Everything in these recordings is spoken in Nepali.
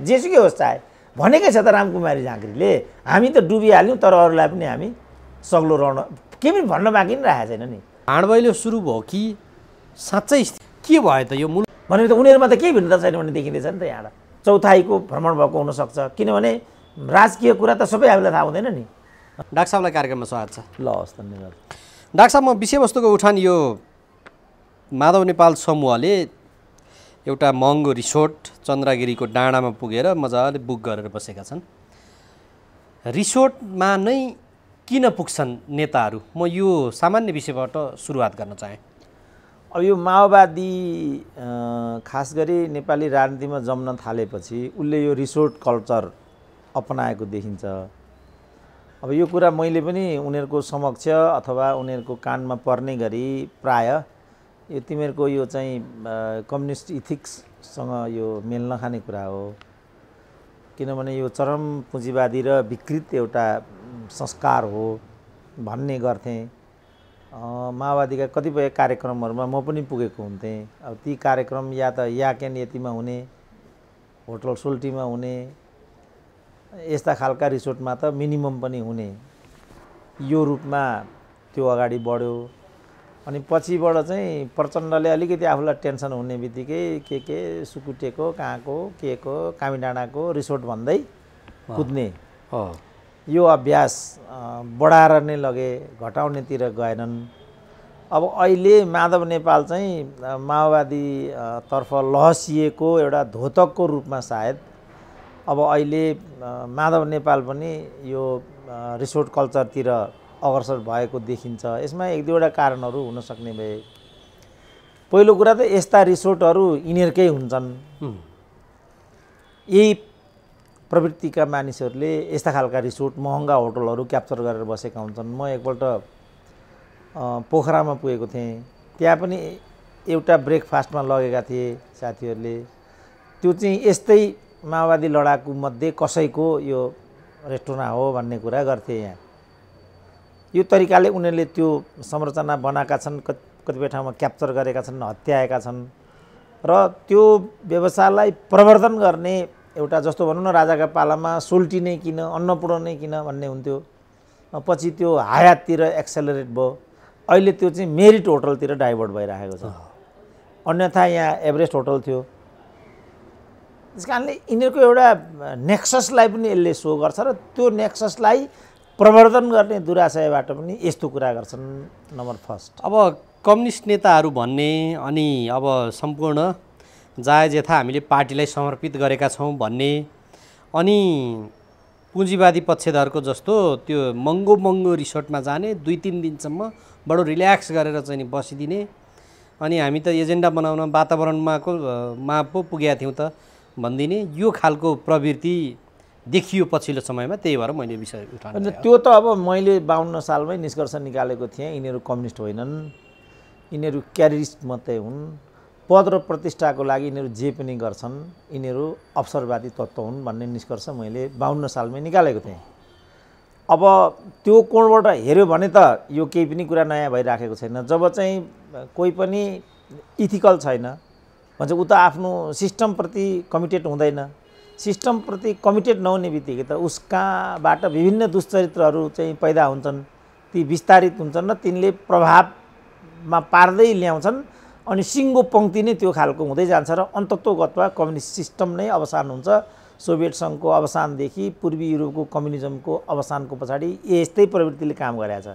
जेसुकै होस् चाहे भनेकै छ त रामकुमारी झाँक्रीले, हामी त डुबिहाल्यौँ तर अरूलाई पनि हामी सग्लो रहन के पनि भन्न बाँकी नै राखेको छैन नि। भाँडभैलो सुरु भयो कि साँच्चै के भयो त यो मूल भनेपछि त उनीहरूमा त केही भिन्नता छैन भन्ने देखिँदैछ नि त यहाँ चौथाइको भ्रमण भएको हुनसक्छ, किनभने राजकीय कुरा त सबै हामीलाई थाहा हुँदैन नि। डाक्टर साहबलाई कार्यक्रममा स्वागत छ। ल हस्, धन्यवाद। डाक्टर साहब, म विषयवस्तुको उठान यो माधव नेपाल समूहले एउटा महँगो रिसोर्ट चन्द्रगिरीको डाँडामा पुगेर मजाले बुक गरेर बसेका छन्। रिसोर्टमा नै किन पुग्छन् नेताहरू? म यो सामान्य विषयबाट सुरुवात गर्न चाहेँ। अब यो माओवादी खास गरी नेपाली राजनीतिमा जम्न थालेपछि उसले यो रिसोर्ट कल्चर अपनाएको देखिन्छ। अब यो कुरा मैले पनि उनीहरूको समक्ष अथवा उनीहरूको कानमा पर्ने गरी प्राय यो तिमीहरूको यो चाहिँ कम्युनिस्ट इथिक्ससँग यो मेल नखाने कुरा हो, किनभने यो चरम पुँजीवादी र विकृत एउटा संस्कार हो भन्ने गर्थेँ। माओवादीका कतिपय कार्यक्रमहरूमा म पनि पुगेको हुन्थेँ। अब ती कार्यक्रम या त याकेन यतिमा हुने, होटल सोल्टीमा हुने, यस्ता खालका रिसोर्टमा त मिनिमम पनि हुने, यो रूपमा त्यो अगाडि बढ्यो। अनि पछिबाट चाहिँ प्रचण्डले अलिकति आफूलाई टेन्सन हुने बित्तिकै के सुकुटेको कहाँको के को कामीडाँडाको रिसोर्ट भन्दै कुद्ने यो अभ्यास बढाएर नै लगे, घटाउनेतिर गएनन्। अब अहिले माधव नेपाल चाहिँ माओवादी तर्फ लहसिएको एउटा धोतकको रूपमा सायद अब अहिले माधव नेपाल पनि यो रिसोर्ट कल्चरतिर अग्रसर भएको देखिन्छ। यसमा एक दुईवटा कारणहरू हुन सक्ने भए। पहिलो कुरा त यस्ता रिसोर्टहरू यिनीहरूकै हुन्छन्। यही प्रवृत्तिका मानिसहरूले यस्ता खालका रिसोर्ट महँगा होटलहरू क्याप्चर गरेर बसेका हुन्छन्। म एकपल्ट पोखरामा पुगेको थिएँ, त्यहाँ पनि एउटा ब्रेकफास्टमा लगेका थिए साथीहरूले। त्यो चाहिँ यस्तै माओवादी लडाकु मध्ये कसैको यो रेस्टुरेन्ट हो भन्ने कुरा गर्थे। यहाँ यो तरिकाले उनीहरूले त्यो संरचना बनाएका छन्, कतिपय ठाउँमा क्याप्चर गरेका छन्, हत्याएका छन् र त्यो व्यवसायलाई प्रवर्धन गर्ने एउटा जस्तो भनौँ न राजाका पालामा सोल्टी नै किन, अन्नपूर्ण नै किन भन्ने हुन्थ्यो। पछि त्यो हायाततिर एक्सेलरेट भयो, अहिले त्यो चाहिँ मेरिट होटलतिर डाइभर्ट भइरहेको छ। अन्यथा यहाँ एभरेस्ट होटल थियो। त्यस कारणले यिनीहरूको एउटा नेक्ससलाई पनि यसले सो गर्छ र त्यो नेक्ससलाई प्रवर्धन गर्ने दुराशयबाट पनि यस्तो कुरा गर्छन्। नम्बर फर्स्ट, अब कम्युनिस्ट नेताहरू भन्ने अनि अब सम्पूर्ण जायजेथा हामीले पार्टीलाई समर्पित गरेका छौँ भन्ने अनि पुँजीवादी पक्षधरको जस्तो त्यो महँगो महँगो रिसोर्टमा जाने 2-3 दिनसम्म बडो रिल्याक्स गरेर चाहिँ नि बसिदिने, अनि हामी त एजेन्डा बनाउन वातावरणमा पो पुगेका थियौँ त भनिदिने यो खालको प्रवृत्ति देखियो पछिल्लो समयमा। त्यही भएर मैले विषय उठाएँ। त्यो त अब मैले 52 सालमै निष्कर्ष निकालेको थिएँ। यिनीहरू कम्युनिस्ट होइनन्, यिनीहरू क्यारिस्ट मात्रै हुन्। पद र प्रतिष्ठाको लागि यिनीहरू जे पनि गर्छन्, यिनीहरू अवसरवादी तत्त्व हुन् भन्ने निष्कर्ष मैले 52 सालमै निकालेको थिएँ। अब त्यो कोणबाट हेऱ्यो भने त यो केही पनि कुरा नयाँ भइराखेको छैन। जब चाहिँ कोही पनि इथिकल छैन भन्छ ऊ त आफ्नो सिस्टमप्रति कमिटेड हुँदैन। सिस्टमप्रति कमिटेड नहुने बित्तिकै त उसकाबाट विभिन्न दुष्चरित्रहरू चाहिँ पैदा हुन्छन्, ती विस्तारित हुन्छन् र तिनले प्रभावमा पार्दै ल्याउँछन्। अनि सिङ्गो पङ्क्ति नै त्यो खालको हुँदै जान्छ र अन्तत्वगतमा कम्युनिस्ट सिस्टम नै अवसान हुन्छ। सोभियत सङ्घको अवसानदेखि पूर्वी युरोपको कम्युनिजमको अवसानको पछाडि यस्तै प्रवृत्तिले काम गरेको छ।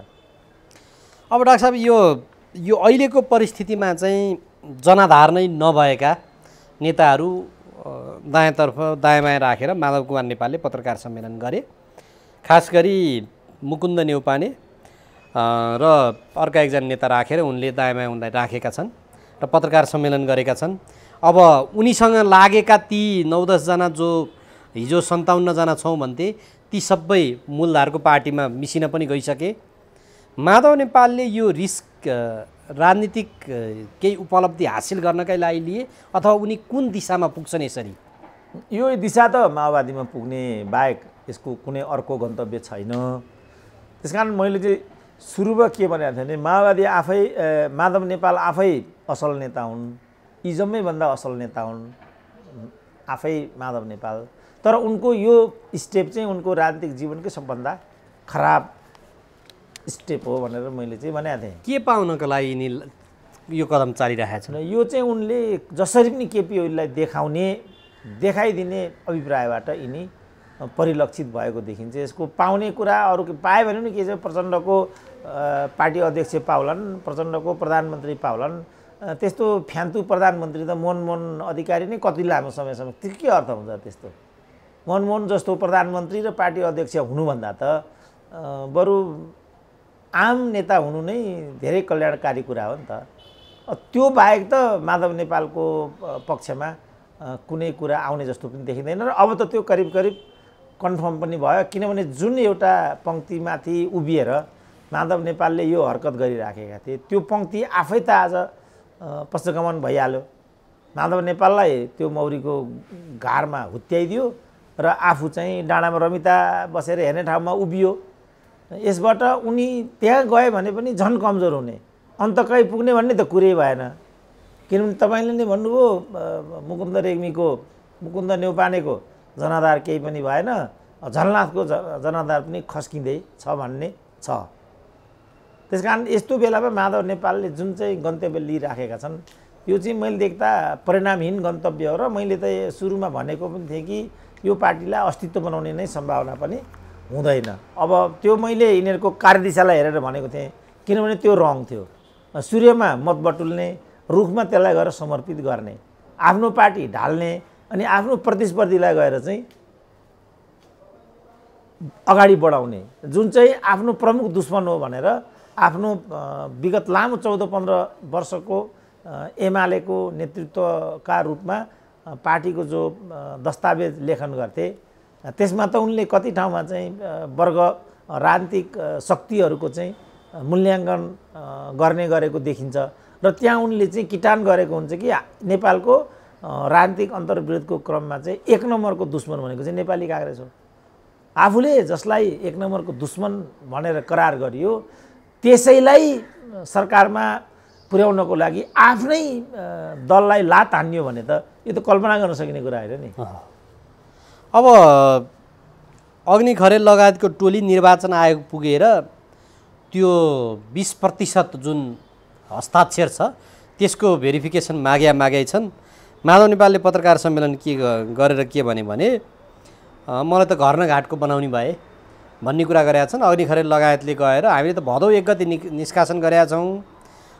अब डाक्टर साहब, यो अहिलेको परिस्थितिमा चाहिँ जनाधार नै नभएका नेताहरू दायाँतर्फ दायाँ बायाँ राखेर माधव कुमार नेपालले पत्रकार सम्मेलन गरे। खास गरी मुकुन्द नेउपाने र अर्का एकजना नेता राखेर उनले दायाँ बायाँ उनलाई राखेका छन् र पत्रकार सम्मेलन गरेका छन्। अब उनीसँग लागेका ती 9-10 जना जो हिजो 57 जना छौँ भन्थे, ती सबै मूलधारको पार्टीमा मिसिन पनि गइसके। माधव नेपालले यो रिस्क राजनीतिक केही उपलब्धि हासिल गर्नकै लागि लिए अथवा उनी कुन दिशामा पुग्छन् यसरी? यो दिशा त माओवादीमा पुग्ने बाहेक यसको कुनै अर्को गन्तव्य छैन। त्यसकारण मैले चाहिँ सुरुमा के भनेको थिएँ भने माओवादी आफै माधव नेपाल आफै असल नेता हुन्, इजममै भन्दा असल नेता हुन्। आफै माधव नेपाल। तर उनको यो स्टेप चाहिँ उनको राजनीतिक जीवनकै सबभन्दा खराब स्टेप हो भनेर मैले चाहिँ भनेको थिएँ। के पाउनको लागि यिनी यो कदम चालिरहेका छन्? यो चाहिँ उनले जसरी पनि केपी ओलीलाई देखाइदिने अभिप्रायबाट यिनी परिलक्षित भएको देखिन्छ। यसको पाउने कुरा अरू पाए भने पनि के छ, प्रचण्डको पार्टी अध्यक्ष पाउलान्, प्रचण्डको प्रधानमन्त्री पाउलान्। त्यस्तो फ्यान्तु प्रधानमन्त्री त मनमोहन अधिकारी नै कति लामो समयसम्म, त्यो के अर्थ हुन्छ? त्यस्तो मनमोहन जस्तो प्रधानमन्त्री र पार्टी अध्यक्ष हुनुभन्दा त बरु आम नेता हुनु नै धेरै कल्याणकारी कुरा हो नि त। त्यो बाहेक त माधव नेपालको पक्षमा कुनै कुरा आउने जस्तो पनि देखिँदैन र अब त त्यो करिब करिब कन्फर्म पनि भयो। किनभने जुन एउटा पङ्क्तिमाथि उभिएर माधव नेपालले यो हरकत गरिराखेका थिए, त्यो पङ्क्ति आफै त आज पश्चगमन भइहाल्यो। माधव नेपाललाई त्यो मौरीको घारमा हुत्याइदियो र आफू चाहिँ डाँडामा रमिता बसेर हेर्ने ठाउँमा उभियो। यसबाट उनी त्यहाँ गए भने पनि झन् कमजोर हुने, अन्त कहीँ पुग्ने भन्ने त कुरै भएन। किनभने तपाईँले नै भन्नुभयो मुकुन्द रेग्मीको, मुकुन्द नेउपानेको जनाधार केही पनि भएन, झलनाथको जनाधार पनि खस्किँदै छ भन्ने छ। त्यसकारण यस्तो बेलामा माधव नेपालले जुन चाहिँ गन्तव्य लिइराखेका छन्, यो चाहिँ मैले देख्दा परिणामहीन गन्तव्य हो। र मैले त सुरुमा भनेको पनि थिएँ कि यो पार्टीलाई अस्तित्व बनाउने नै सम्भावना पनि हुँदैन। अब त्यो मैले यिनीहरूको कार्यदिशालाई हेरेर भनेको थिएँ, किनभने त्यो रङ थियो। सूर्यमा मत बटुल्ने, रुखमा त्यसलाई गएर समर्पित गर्ने, आफ्नो पार्टी ढाल्ने अनि आफ्नो प्रतिस्पर्धीलाई गएर चाहिँ अगाडि बढाउने, जुन चाहिँ आफ्नो प्रमुख दुश्मन हो भनेर आफ्नो विगत लामो 14-15 वर्षको एमालेको नेतृत्वका रूपमा पार्टीको जो दस्तावेज लेखन गर्थे, त्यसमा त उनले कति ठाउँमा चाहिँ वर्ग राजनीतिक शक्तिहरूको चाहिँ मूल्याङ्कन गर्ने गरेको देखिन्छ र त्यहाँ उनले चाहिँ किटान गरेको हुन्छ कि नेपालको राजनीतिक अन्तर्विरोधको क्रममा चाहिँ एक नम्बरको दुश्मन भनेको चाहिँ नेपाली काङ्ग्रेस हो। आफूले जसलाई एक नम्बरको दुश्मन भनेर करार गरियो, त्यसैलाई सरकारमा पुर्याउनको लागि आफ्नै दललाई लात हान्यो भने त यो त कल्पना गर्न सकिने कुरा होइन नि। अब अग्नि खरेल लगायतको टोली निर्वाचन आयोग पुगेर त्यो 20% जुन हस्ताक्षर छ त्यसको भेरिफिकेसन मागै छन्। माधव नेपालले पत्रकार सम्मेलन गरेर के भने मलाई त घर न घाटको बनाउने भए भन्ने कुरा गरेका छन्। अग्नि खरेल लगायतले गएर हामीले त भदौ 1 गते निष्कासन गरेका छौँ।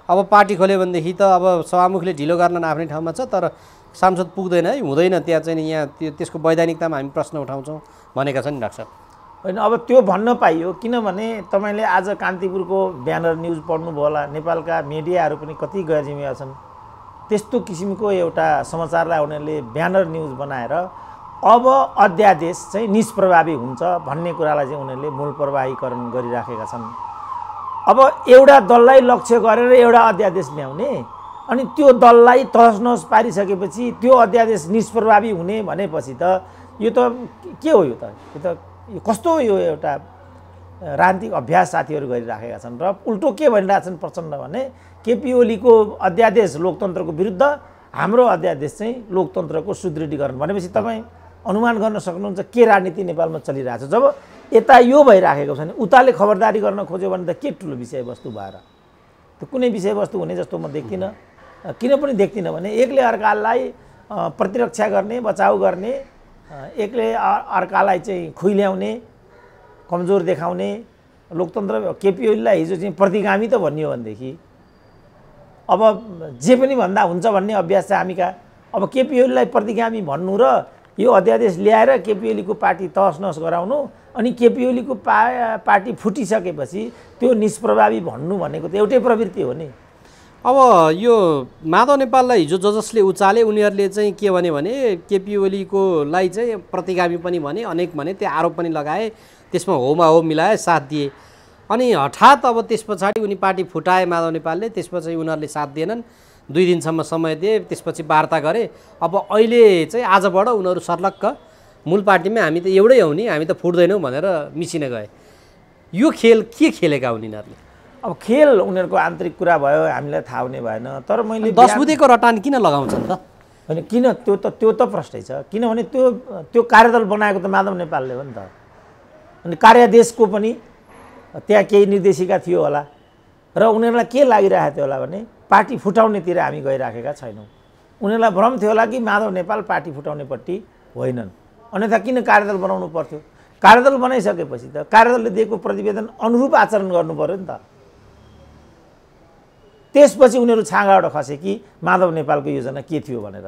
अब पार्टी खोल्यो भनेदेखि त अब सभामुखले ढिलो गर्न आफ्नै ठाउँमा छ, तर सांसद पुग्दैन है, हुँदैन त्यहाँ चाहिँ यहाँ त्यसको वैधानिकतामा हामी प्रश्न उठाउँछौँ भनेका छन् डाक्टर साहब। होइन, अब त्यो भन्न पाइयो किनभने तपाईँले आज कान्तिपुरको ब्यानर न्युज पढ्नुभयो होला, नेपालका मिडियाहरू पनि कति गैर जिम्मेवार छन्। त्यस्तो किसिमको एउटा समाचारलाई उनीहरूले ब्यानर न्युज बनाएर अब अध्यादेश चाहिँ निष्प्रभावी हुन्छ भन्ने कुरालाई चाहिँ उनीहरूले मूल प्रवाहीकरण गरिराखेका छन्। अब एउटा दललाई लक्ष्य गरेर एउटा अध्यादेश ल्याउने अनि त्यो दललाई तहस पारिसकेपछि त्यो अध्यादेश निष्प्रभावी हुने भनेपछि त यो त के हो? यो कस्तो यो एउटा राजनीतिक अभ्यास साथीहरू गरिराखेका छन्। र उल्टो के भनिरहेछन् प्रचण्ड भने केपी ओलीको अध्यादेश लोकतन्त्रको विरुद्ध, हाम्रो अध्यादेश चाहिँ लोकतन्त्रको सुदृढीकरण भनेपछि तपाईँ अनुमान गर्न सक्नुहुन्छ के राजनीति नेपालमा चलिरहेछ। जब यता यो भइराखेको छ भने उताले खबरदारी गर्न खोज्यो भने त के ठुलो विषयवस्तु भएर त कुनै विषयवस्तु हुने जस्तो म देख्दिनँ। किन पनि देख्दिनँ भने एकले अर्कालाई प्रतिरक्षा गर्ने, बचाउ गर्ने, एकले अर्कालाई चाहिँ खुइल्याउने, कमजोर देखाउने, लोकतन्त्र केपी ओलीलाई हिजो चाहिँ प्रतिगामी त भनियो भनेदेखि अब जे पनि भन्दा हुन्छ भन्ने अभ्यास छ हामी कहाँ। अब केपी ओलीलाई प्रतिगामी भन्नु र यो अध्यादेश ल्याएर केपी ओलीको पार्टी तहस गराउनु अनि केपी ओलीको पार्टी फुटिसकेपछि त्यो निष्प्रभावी भन्नु भनेको त एउटै प्रवृत्ति हो नि। अब यो माधव नेपाललाई हिजो जसले उचाले उनीहरूले चाहिँ के भने केपी ओलीकोलाई चाहिँ प्रतिगामी पनि भने, अनेक भने, त्यो आरोप पनि लगाए, त्यसमा होमा हो मिलाए, साथ दिए। अनि हठात अब त्यस पछाडि उनी पार्टी फुटाए माधव नेपालले, त्यसपछि उनीहरूले साथ दिएनन्, 2 दिनसम्म समय दिए, त्यसपछि वार्ता गरे। अब अहिले चाहिँ आजबाट उनीहरू सर्लक्क मूल पार्टीमा हामी त एउटै हौ नि, हामी त फुट्दैनौँ भनेर मिसिन गए। यो खेल के खेलेका हुन् यिनीहरूले? अब खेल उनीहरूको आन्तरिक कुरा भयो, हामीलाई थाहा हुने भएन। तर मैले 10 बुधेको रटान किन लगाउँछन् त? होइन किन त्यो त प्रश्नै छ किनभने त्यो कार्यदल बनाएको त माधव नेपालले हो नि त अनि कार्यादेशको पनि त्यहाँ केही निर्देशिका थियो होला र उनीहरूलाई के लागिरहेको थियो होला भने पार्टी फुटाउनेतिर हामी गइराखेका छैनौँ उनीहरूलाई भ्रम थियो होला कि माधव नेपाल पार्टी फुटाउनेपट्टि होइनन् अन्यथा किन कार्यदल बनाउनु पर्थ्यो कार्यदल बनाइसकेपछि त कार्यदलले दिएको प्रतिवेदन अनुरूप आचरण गर्नु पर्यो नि त त्यसपछि उनीहरू छाँगाबाट खसे कि माधव नेपालको योजना के थियो भनेर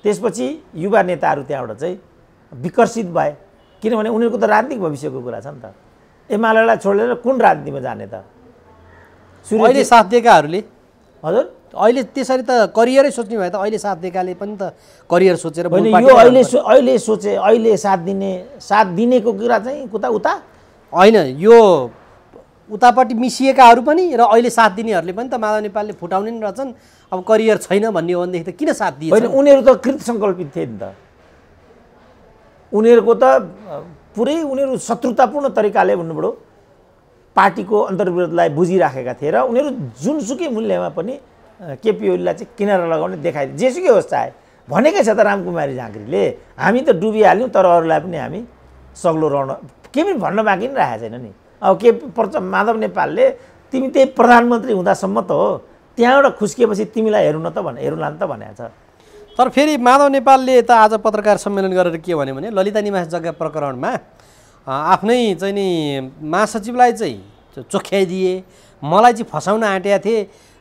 त्यसपछि युवा नेताहरू त्यहाँबाट चाहिँ विकसित भए किनभने उनीहरूको त राजनीतिक भविष्यको कुरा छ नि त एमालेलाई छोडेर कुन राजनीतिमा जाने त अहिले साथ दिएकाहरूले हजुर अहिले त्यसरी त करियरै सोच्ने भए त अहिले साथ दिएकाले पनि त करियर सोचेर होइन यो अहिले सोचे अहिले साथ दिनेको कुरा चाहिँ उता होइन यो उतापट्टि मिसिएकाहरू पनि र अहिले साथ दिनेहरूले पनि त माधव नेपालले फुटाउने नि रहेछन् अब करियर छैन भन्ने हो भनेदेखि त किन साथ दिए होइन उनीहरू त कृत सङ्कल्पित थिए नि त उनीहरूको त पुरै उनीहरू शत्रुतापूर्ण तरिकाले भन्नुभयो पार्टीको अन्तर्विरोधलाई बुझिराखेका थिए र उनीहरू जुनसुकै मूल्यमा पनि केपी ओलीलाई चाहिँ किनारा लगाउने देखाइदिए जेसुकै होस् चाहे भनेकै छ त रामकुमारी झाँक्रीले हामी त डुबिहाल्यौँ तर अरूलाई पनि हामी सग्लो रहन के पनि भन्न बाँकी नै राखेको छैन नि अब के माधव नेपालले तिमी त्यही प्रधानमन्त्री हुँदासम्म त हो त्यहाँबाट खुस्किएपछि तिमीलाई हेरुला नि त भनेको छ तर फेरि माधव नेपालले त आज पत्रकार सम्मेलन गरेर के भन्यो भने ललिता निवास जग्गा प्रकरणमा आफ्नै चाहिँ नि महासचिवलाई चाहिँ चोख्याइदिए मलाई चाहिँ फसाउन आँटेका थिए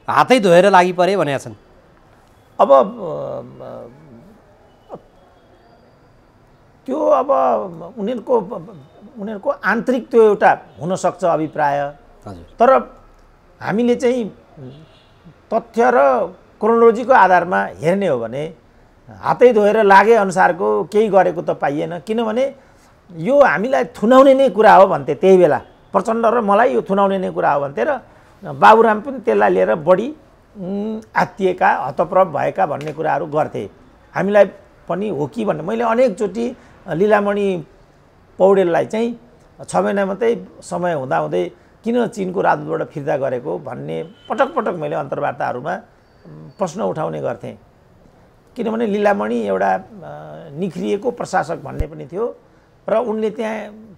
हातै धोएर लागि परे भनेका छन् अब त्यो अब उनीहरूको आन्तरिक त्यो एउटा हुनसक्छ अभिप्राय हजुर तर हामीले चाहिँ तथ्य र क्रोनोलोजीको आधारमा हेर्ने हो भने हातै धोएर लागे अनुसारको केही गरेको त पाइएन किनभने यो हामीलाई थुनाउने नै कुरा हो भन्थे त्यही बेला प्रचण्ड र मलाई यो थुनाउने नै कुरा हो भन्थे र बाबुराम पनि त्यसलाई लिएर बढी आत्तिएका हतप्रभ भएका भन्ने कुराहरू गर्थे हामीलाई पनि हो कि भन्ने मैले अनेकचोटि लीलामणि पौडेललाई चाहिँ 6 महिना मात्रै समय हुँदाहुँदै किन चीनको राजदूतबाट फिर्ता गरेको भन्ने पटक पटक मैले अन्तर्वार्ताहरूमा प्रश्न उठाउने गर्थेँ किनभने लीलामणि एउटा निख्रिएको प्रशासक भन्ने पनि थियो र उनले त्यहाँ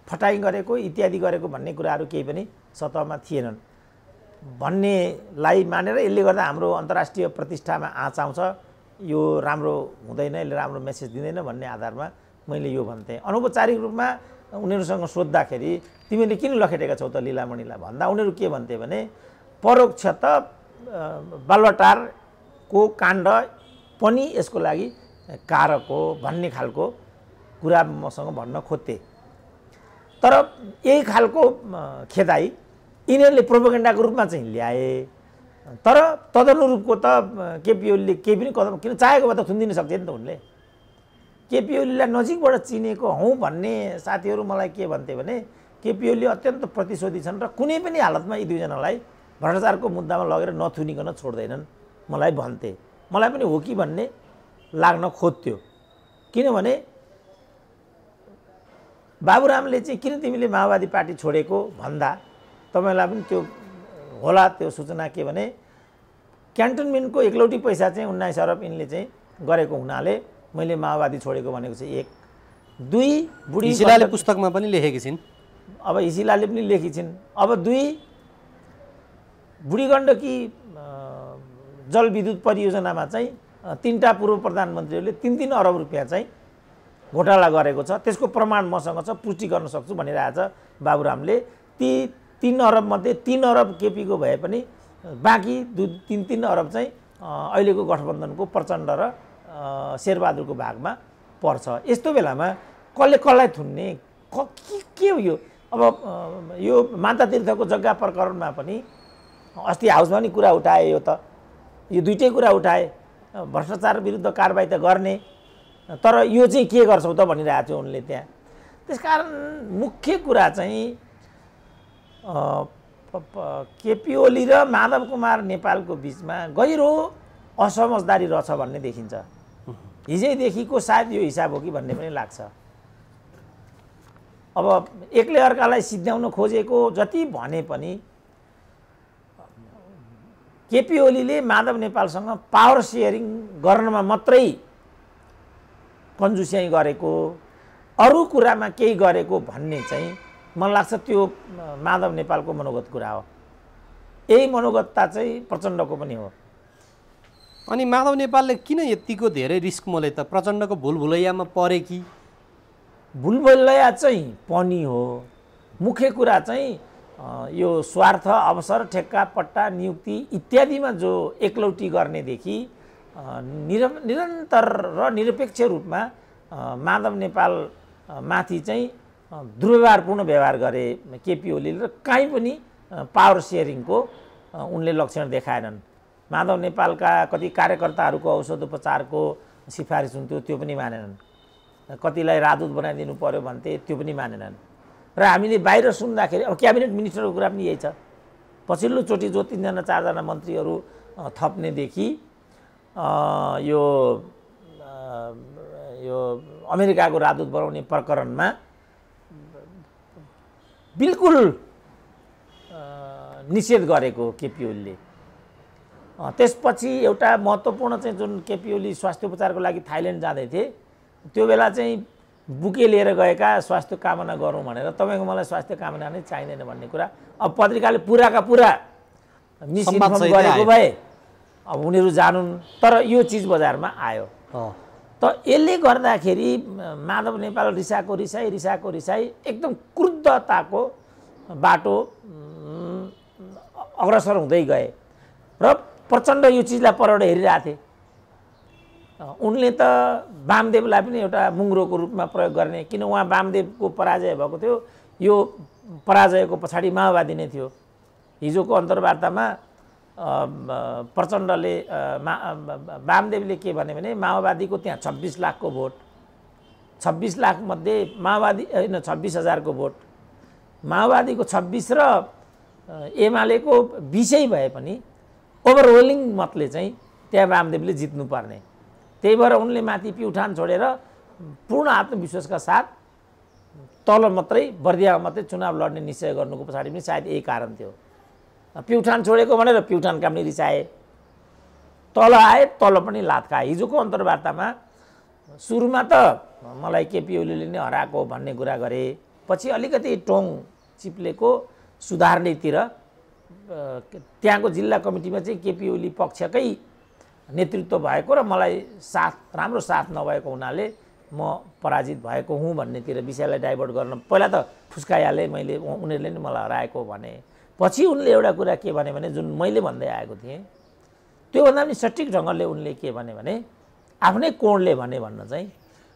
फटाइ गरेको इत्यादि गरेको भन्ने कुराहरू केही पनि सतहमा थिएनन् भन्नेलाई मानेर यसले गर्दा हाम्रो अन्तर्राष्ट्रिय प्रतिष्ठामा आँच आउँछ यो राम्रो हुँदैन यसले राम्रो मेसेज दिँदैन भन्ने आधारमा मैले यो भन्थेँ अनौपचारिक रूपमा उनीहरूसँग सोद्धाखेरि तिमीले किन लखेटेका छौ त लीलामणिलाई भन्दा उनीहरू के भन्थे भने परोक्ष त बालुवाटारको काण्ड पनि यसको लागि कारक हो भन्ने खालको कुरा मसँग भन्न खोज्थे तर यही खालको खेदाई यिनीहरूले प्रोपोगेन्डाको रूपमा चाहिँ ल्याए तर तदनुरूपको त केपी ओलीले केही पनि कदम किन चाहेको भए त थुनिदिन सक्थे नि त उनले केपी ओलीलाई नजिकबाट चिनेको हौँ भन्ने साथीहरू मलाई के भन्थे भने केपी ओली अत्यन्त प्रतिशोधी छन् र कुनै पनि हालतमा यी दुईजनालाई भ्रष्टाचारको मुद्दामा लगेर नथुनिकन छोड्दैनन् मलाई भन्थे मलाई पनि हो कि भन्ने लाग्न खोज्थ्यो किनभने बाबुरामले चाहिँ किन तिमीले माओवादी पार्टी छोडेको भन्दा तपाईँलाई पनि त्यो होला त्यो सूचना के भने क्यान्टोनमेन्टको एकलौटी पैसा चाहिँ 19 अरब यिनले चाहिँ गरेको हुनाले मैले माओवादी छोडेको भनेको चाहिँ 1 2 बुढी हिसिलाले पुस्तकमा पनि लेखेकी छिन् अब हिसिलाले पनि लेखी छिन् अब 2 बुढी गण्डकी जलविद्युत परियोजनामा चाहिँ 3टा पूर्व प्रधानमन्त्रीहरूले 3-3 अरब रुपियाँ चाहिँ घोटाला गरेको छ त्यसको प्रमाण मसँग छ पुष्टि गर्न सक्छु भनिरहेछ बाबुरामले ती 3 अरब मध्ये 3 अरब केपीको भए पनि बाँकी 3-3 अरब चाहिँ अहिलेको गठबन्धनको प्रचण्ड र शेरबहादुरको भागमा पर्छ यस्तो बेलामा कसले कसलाई थुन्ने के हो यो अब यो माता तीर्थको जग्गा प्रकरणमा पनि अस्ति हाउसमा पनि कुरा उठाए यो दुईटै कुरा उठाए भ्रष्टाचार विरुद्ध कारबाही त गर्ने तर यो चाहिँ के गर्छौ त भनिरहेको थियो उनले त्यहाँ त्यसकारण मुख्य कुरा चाहिँ केपी ओली र माधव कुमार नेपालको बिचमा गहिरो असमझदारी रहेछ भन्ने देखिन्छ हिजैदेखिको सायद यो हिसाब हो कि भन्ने पनि लाग्छ अब एकले अर्कालाई सिद्ध्याउन खोजेको जति भने पनि केपी ओलीले माधव नेपालसँग पावर सेयरिङ गर्नमा मात्रै कन्जुस्याइ गरेको अरू कुरामा केही गरेको भन्ने चाहिँ मलाई लाग्छ त्यो माधव नेपालको मनोगत कुरा हो। यही मनोगतता चाहिँ प्रचण्डको पनि हो। अनि माधव नेपालले किन यतिको धेरै रिस्क मोले त? प्रचण्डको भुलभुलैयामा परे कि? भुलभुलैया चाहिँ पनि हो। मुख्य कुरा चाहिँ यो स्वार्थ, अवसर, ठेक्का, पट्टा, नियुक्ति इत्यादिमा जो एकलौटी गर्नेदेखि निरन्तर र निरपेक्ष रूपमा माधव नेपाल माथि चाहिँ दुर्व्यवहारपूर्ण व्यवहार गरे केपी ओलीले र काहीँ पनि पावर सेयरिङको उनले लक्षण देखाएनन्। माधव नेपालका कति कार्यकर्ताहरूको औषधोपचारको सिफारिस हुन्थ्यो, त्यो पनि मानेनन्। कतिलाई राजदूत बनाइदिनु पर्यो भन्थे, त्यो पनि मानेनन्। र हामीले बाहिर सुन्दाखेरि अब क्याबिनेट मिनिस्टरको कुरा पनि यही छ। पछिल्लोचोटि जो 3 जना 4 जना मन्त्रीहरू थप्नेदेखि यो अमेरिकाको राजदूत बनाउने प्रकरणमा बिल्कुल निषेध गरेको केपी ओलीले। त्यसपछि एउटा महत्त्वपूर्ण चाहिँ जुन केपी ओली स्वास्थ्य उपचारको लागि थाइल्यान्ड जाँदै थिए, त्यो बेला चाहिँ बुके लिएर गएका स्वास्थ्य कामना गरौँ भनेर तपाईँको मलाई स्वास्थ्य कामना नै चाहिँदैन भन्ने कुरा अब पत्रिकाले पुराका पुरा मिसइन्फर्म गरेको भए अब उनीहरू जानुन्। तर यो चिज बजारमा आयो। त यसले गर्दाखेरि माधव नेपाल रिसाको रिसाई एकदम क्रुद्धताको बाटो अग्रसर हुँदै गए र प्रचण्ड यो चिजलाई परबाट हेरिरहेको थिए। उनले त वामदेवलाई पनि एउटा मुङ्ग्रोको रूपमा प्रयोग गर्ने, किन उहाँ वामदेवको पराजय भएको थियो। यो पराजयको पछाडि माओवादी नै थियो। हिजोको अन्तर्वार्तामा प्रचण्डले वामदेवले के भने माओवादीको त्यहाँ 26 लाखको भोट, 26 लाख मध्ये माओवादी होइन 26,000को भोट, माओवादीको 26 र एमालेको 20 भए पनि ओभरवेलिङ मतले चाहिँ त्यहाँ वामदेवले जित्नुपर्ने। त्यही भएर उनले माथि प्युठान छोडेर पूर्ण आत्मविश्वासका साथ तल मात्रै बर्दियामा मात्रै चुनाव लड्ने निश्चय गर्नुको पछाडि पनि सायद यही कारण थियो। प्युठान छोडेको भनेर प्युठानका पनि रिसाए, तल आए तल पनि लात खाए। हिजोको अन्तर्वार्तामा सुरुमा त मलाई केपी ओलीले नै हराएको भन्ने कुरा गरे, पछि अलिकति टोङ चिप्लेको सुधार्नेतिर त्यहाँको जिल्ला कमिटीमा चाहिँ केपी ओली पक्षकै नेतृत्व भएको र मलाई राम्रो साथ नभएको हुनाले म पराजित भएको हुँ भन्नेतिर विषयलाई डाइभर्ट गर्न पहिला त फुस्काइहालेँ मैले, उनीहरूले नै मलाई हराएको भने। पछि उनले एउटा कुरा के भने जुन मैले भन्दै आएको थिएँ त्योभन्दा पनि सठिक ढङ्गले उनले के भने आफ्नै कोणले भन्न चाहिँ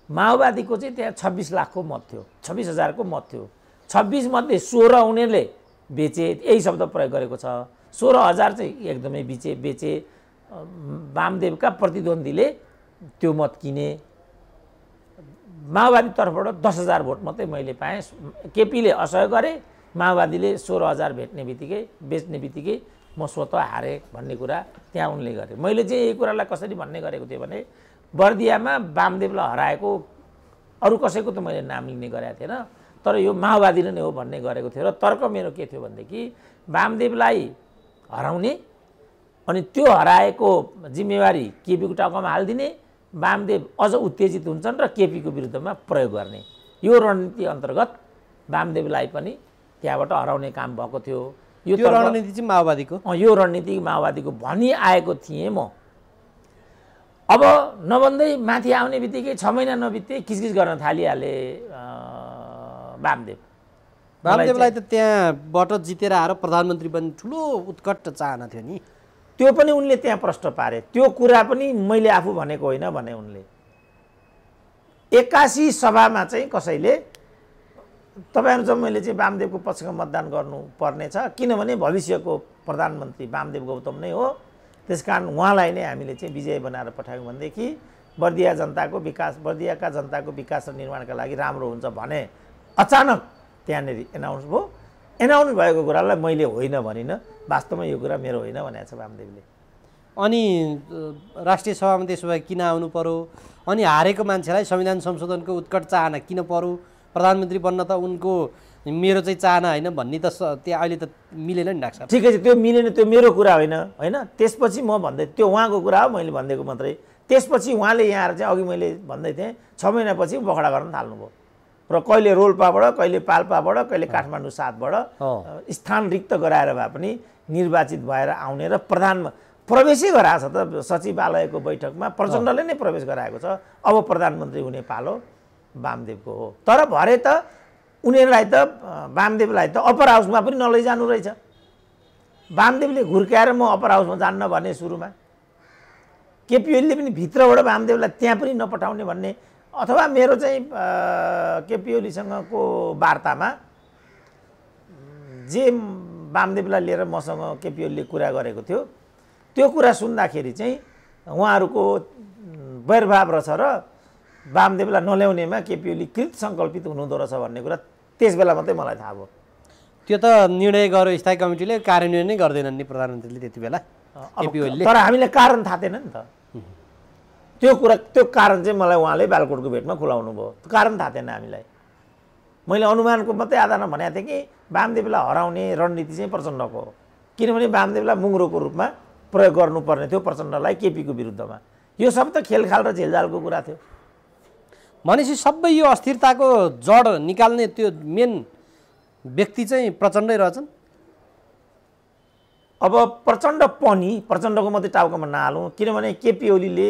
माओवादीको चाहिँ त्यहाँ 26 लाखको मत थियो, 26,000को मत थियो। 26 मध्ये 16 उनीहरूले बेचे, यही शब्द प्रयोग गरेको छ। 16,000 चाहिँ एकदमै बेचे। वामदेवका प्रतिद्वन्दीले त्यो मत किने। माओवादी तर्फबाट 10,000 भोट मात्रै मैले पाएँ। केपीले असहयोग गरे, माओवादीले 16,000 बेच्ने बित्तिकै म स्वतः हारेँ भन्ने कुरा त्यहाँ उनले गरे। मैले चाहिँ यही कुरालाई कसरी भन्ने गरेको थिएँ भने बर्दियामा वामदेवलाई हराएको अरू कसैको त मैले नाम लिने गरेको थिएन, तर यो माओवादीले नै हो भन्ने गरेको थियो। र तर्क मेरो के थियो भनेदेखि वामदेवलाई हराउने अनि त्यो हराएको जिम्मेवारी केपीको टाउकोमा हालिदिने, वामदेव अझ उत्तेजित हुन्छन् र केपीको विरुद्धमा प्रयोग गर्ने, यो रणनीति अन्तर्गत वामदेवलाई पनि त्यहाँबाट हराउने काम भएको थियो। यो रणनीति चाहिँ माओवादीको यो रणनीति माओवादीको भनी आएको थिएँ म। अब नभन्दै माथि आउने बित्तिकै 6 महिना नबित्दै किचकिच गर्न थालिहाले वामदेवलाई त त्यहाँबाट जितेर आएर प्रधानमन्त्री बन्ने ठुलो उत्कट चाहना थियो नि। त्यो पनि उनले त्यहाँ प्रश्न पारे। त्यो कुरा पनि मैले आफू भनेको होइन भने उनले 81 सभामा चाहिँ कसैले तपाईहरु जब मैले चाहिँ वामदेवको पक्षमा मतदान गर्नुपर्ने छ, किनभने भविष्यको प्रधानमन्त्री वामदेव गौतम नै हो, त्यसकारण उहाँलाई नै हामीले चाहिँ विजय बनाएर पठायौँ भनेदेखि बर्दियाका जनताको विकास र निर्माणका लागि राम्रो हुन्छ भने अचानक त्यहाँनेरि एनाउन्स भयो। एनाउन्स भएको कुरालाई मैले होइन भनिनँ, वास्तवमा यो कुरा मेरो होइन भनेको छ वामदेवले। अनि राष्ट्रिय सभामा त्यसो भए किन आउनु पर्यो? अनि हारेको मान्छेलाई संविधान संशोधनको उत्कट चाहना किन पर्यो? प्रधानमन्त्री बन्न त उनको मेरो चाहिँ चाहना होइन भन्ने त त्यहाँ अहिले त मिलेन नि डाक्टर साहब। ठिकै छ, त्यो मिलेन, त्यो मेरो कुरा होइन। त्यसपछि म भन्दै त्यो उहाँको कुरा हो, मैले भनिदिएको मात्रै। त्यसपछि उहाँले यहाँ आएर चाहिँ अघि मैले भन्दै थिएँ 6 महिनापछि बखडा गर्न थाल्नुभयो र कहिले रोल्पाबाट कहिले पाल्पाबाट कहिले काठमाडौँ 7बाट स्थान रिक्त गराएर भए पनि निर्वाचित भएर आउने र प्रवेशै गराएको छ त सचिवालयको बैठकमा प्रचण्डले नै प्रवेश गराएको छ। अब प्रधानमन्त्री हुने पालो वामदेवको हो। तर भरे त उनीहरूलाई त वामदेवलाई त अप्पर हाउसमा पनि नलैजानु रहेछ। वामदेवले घुर्क्याएर म अप्पर हाउसमा जान्न भने सुरुमा केपी ओलीले पनि भित्रबाट वामदेवलाई त्यहाँ पनि नपठाउने भन्ने अथवा मेरो चाहिँ केपी ओलीसँगको वार्तामा जे वामदेवलाई लिएर मसँग केपी ओलीले कुरा गरेको थियो त्यो कुरा सुन्दाखेरि चाहिँ उहाँहरूको वैरभाव रहेछ र वामदेवलाई नल्याउनेमा केपी ओली कृत सङ्कल्पित हुनुहुँदो रहेछ भन्ने कुरा त्यस बेला मात्रै मलाई थाहा भयो। त्यो त निर्णय गर्यो स्थायी कमिटीले, कार्यान्वयन नै गर्दैनन् नि प्रधानमन्त्रीले त्यति बेला केपी ओलीले। तर हामीलाई कारण थाहा थिएन नि त। त्यो कारण चाहिँ मलाई उहाँले बालकोटको भेटमा खुलाउनु भयो। त्यो कारण थाहा थिएन हामीलाई। मैले अनुमानको मात्रै आधारमा भनेको थिएँ कि वामदेवलाई हराउने रणनीति चाहिँ प्रचण्डको हो, किनभने वामदेवलाई मुङ्ग्रोको रूपमा प्रयोग गर्नुपर्ने थियो प्रचण्डलाई केपीको विरुद्धमा। यो सब त खेलखाल र झेलझालको कुरा थियो। भनेपछि सबै यो अस्थिरताको जड निकाल्ने त्यो मेन व्यक्ति चाहिँ प्रचण्डै रहेछन्। अब प्रचण्डको मात्रै टाउकोमा नहालौँ, किनभने केपी ओलीले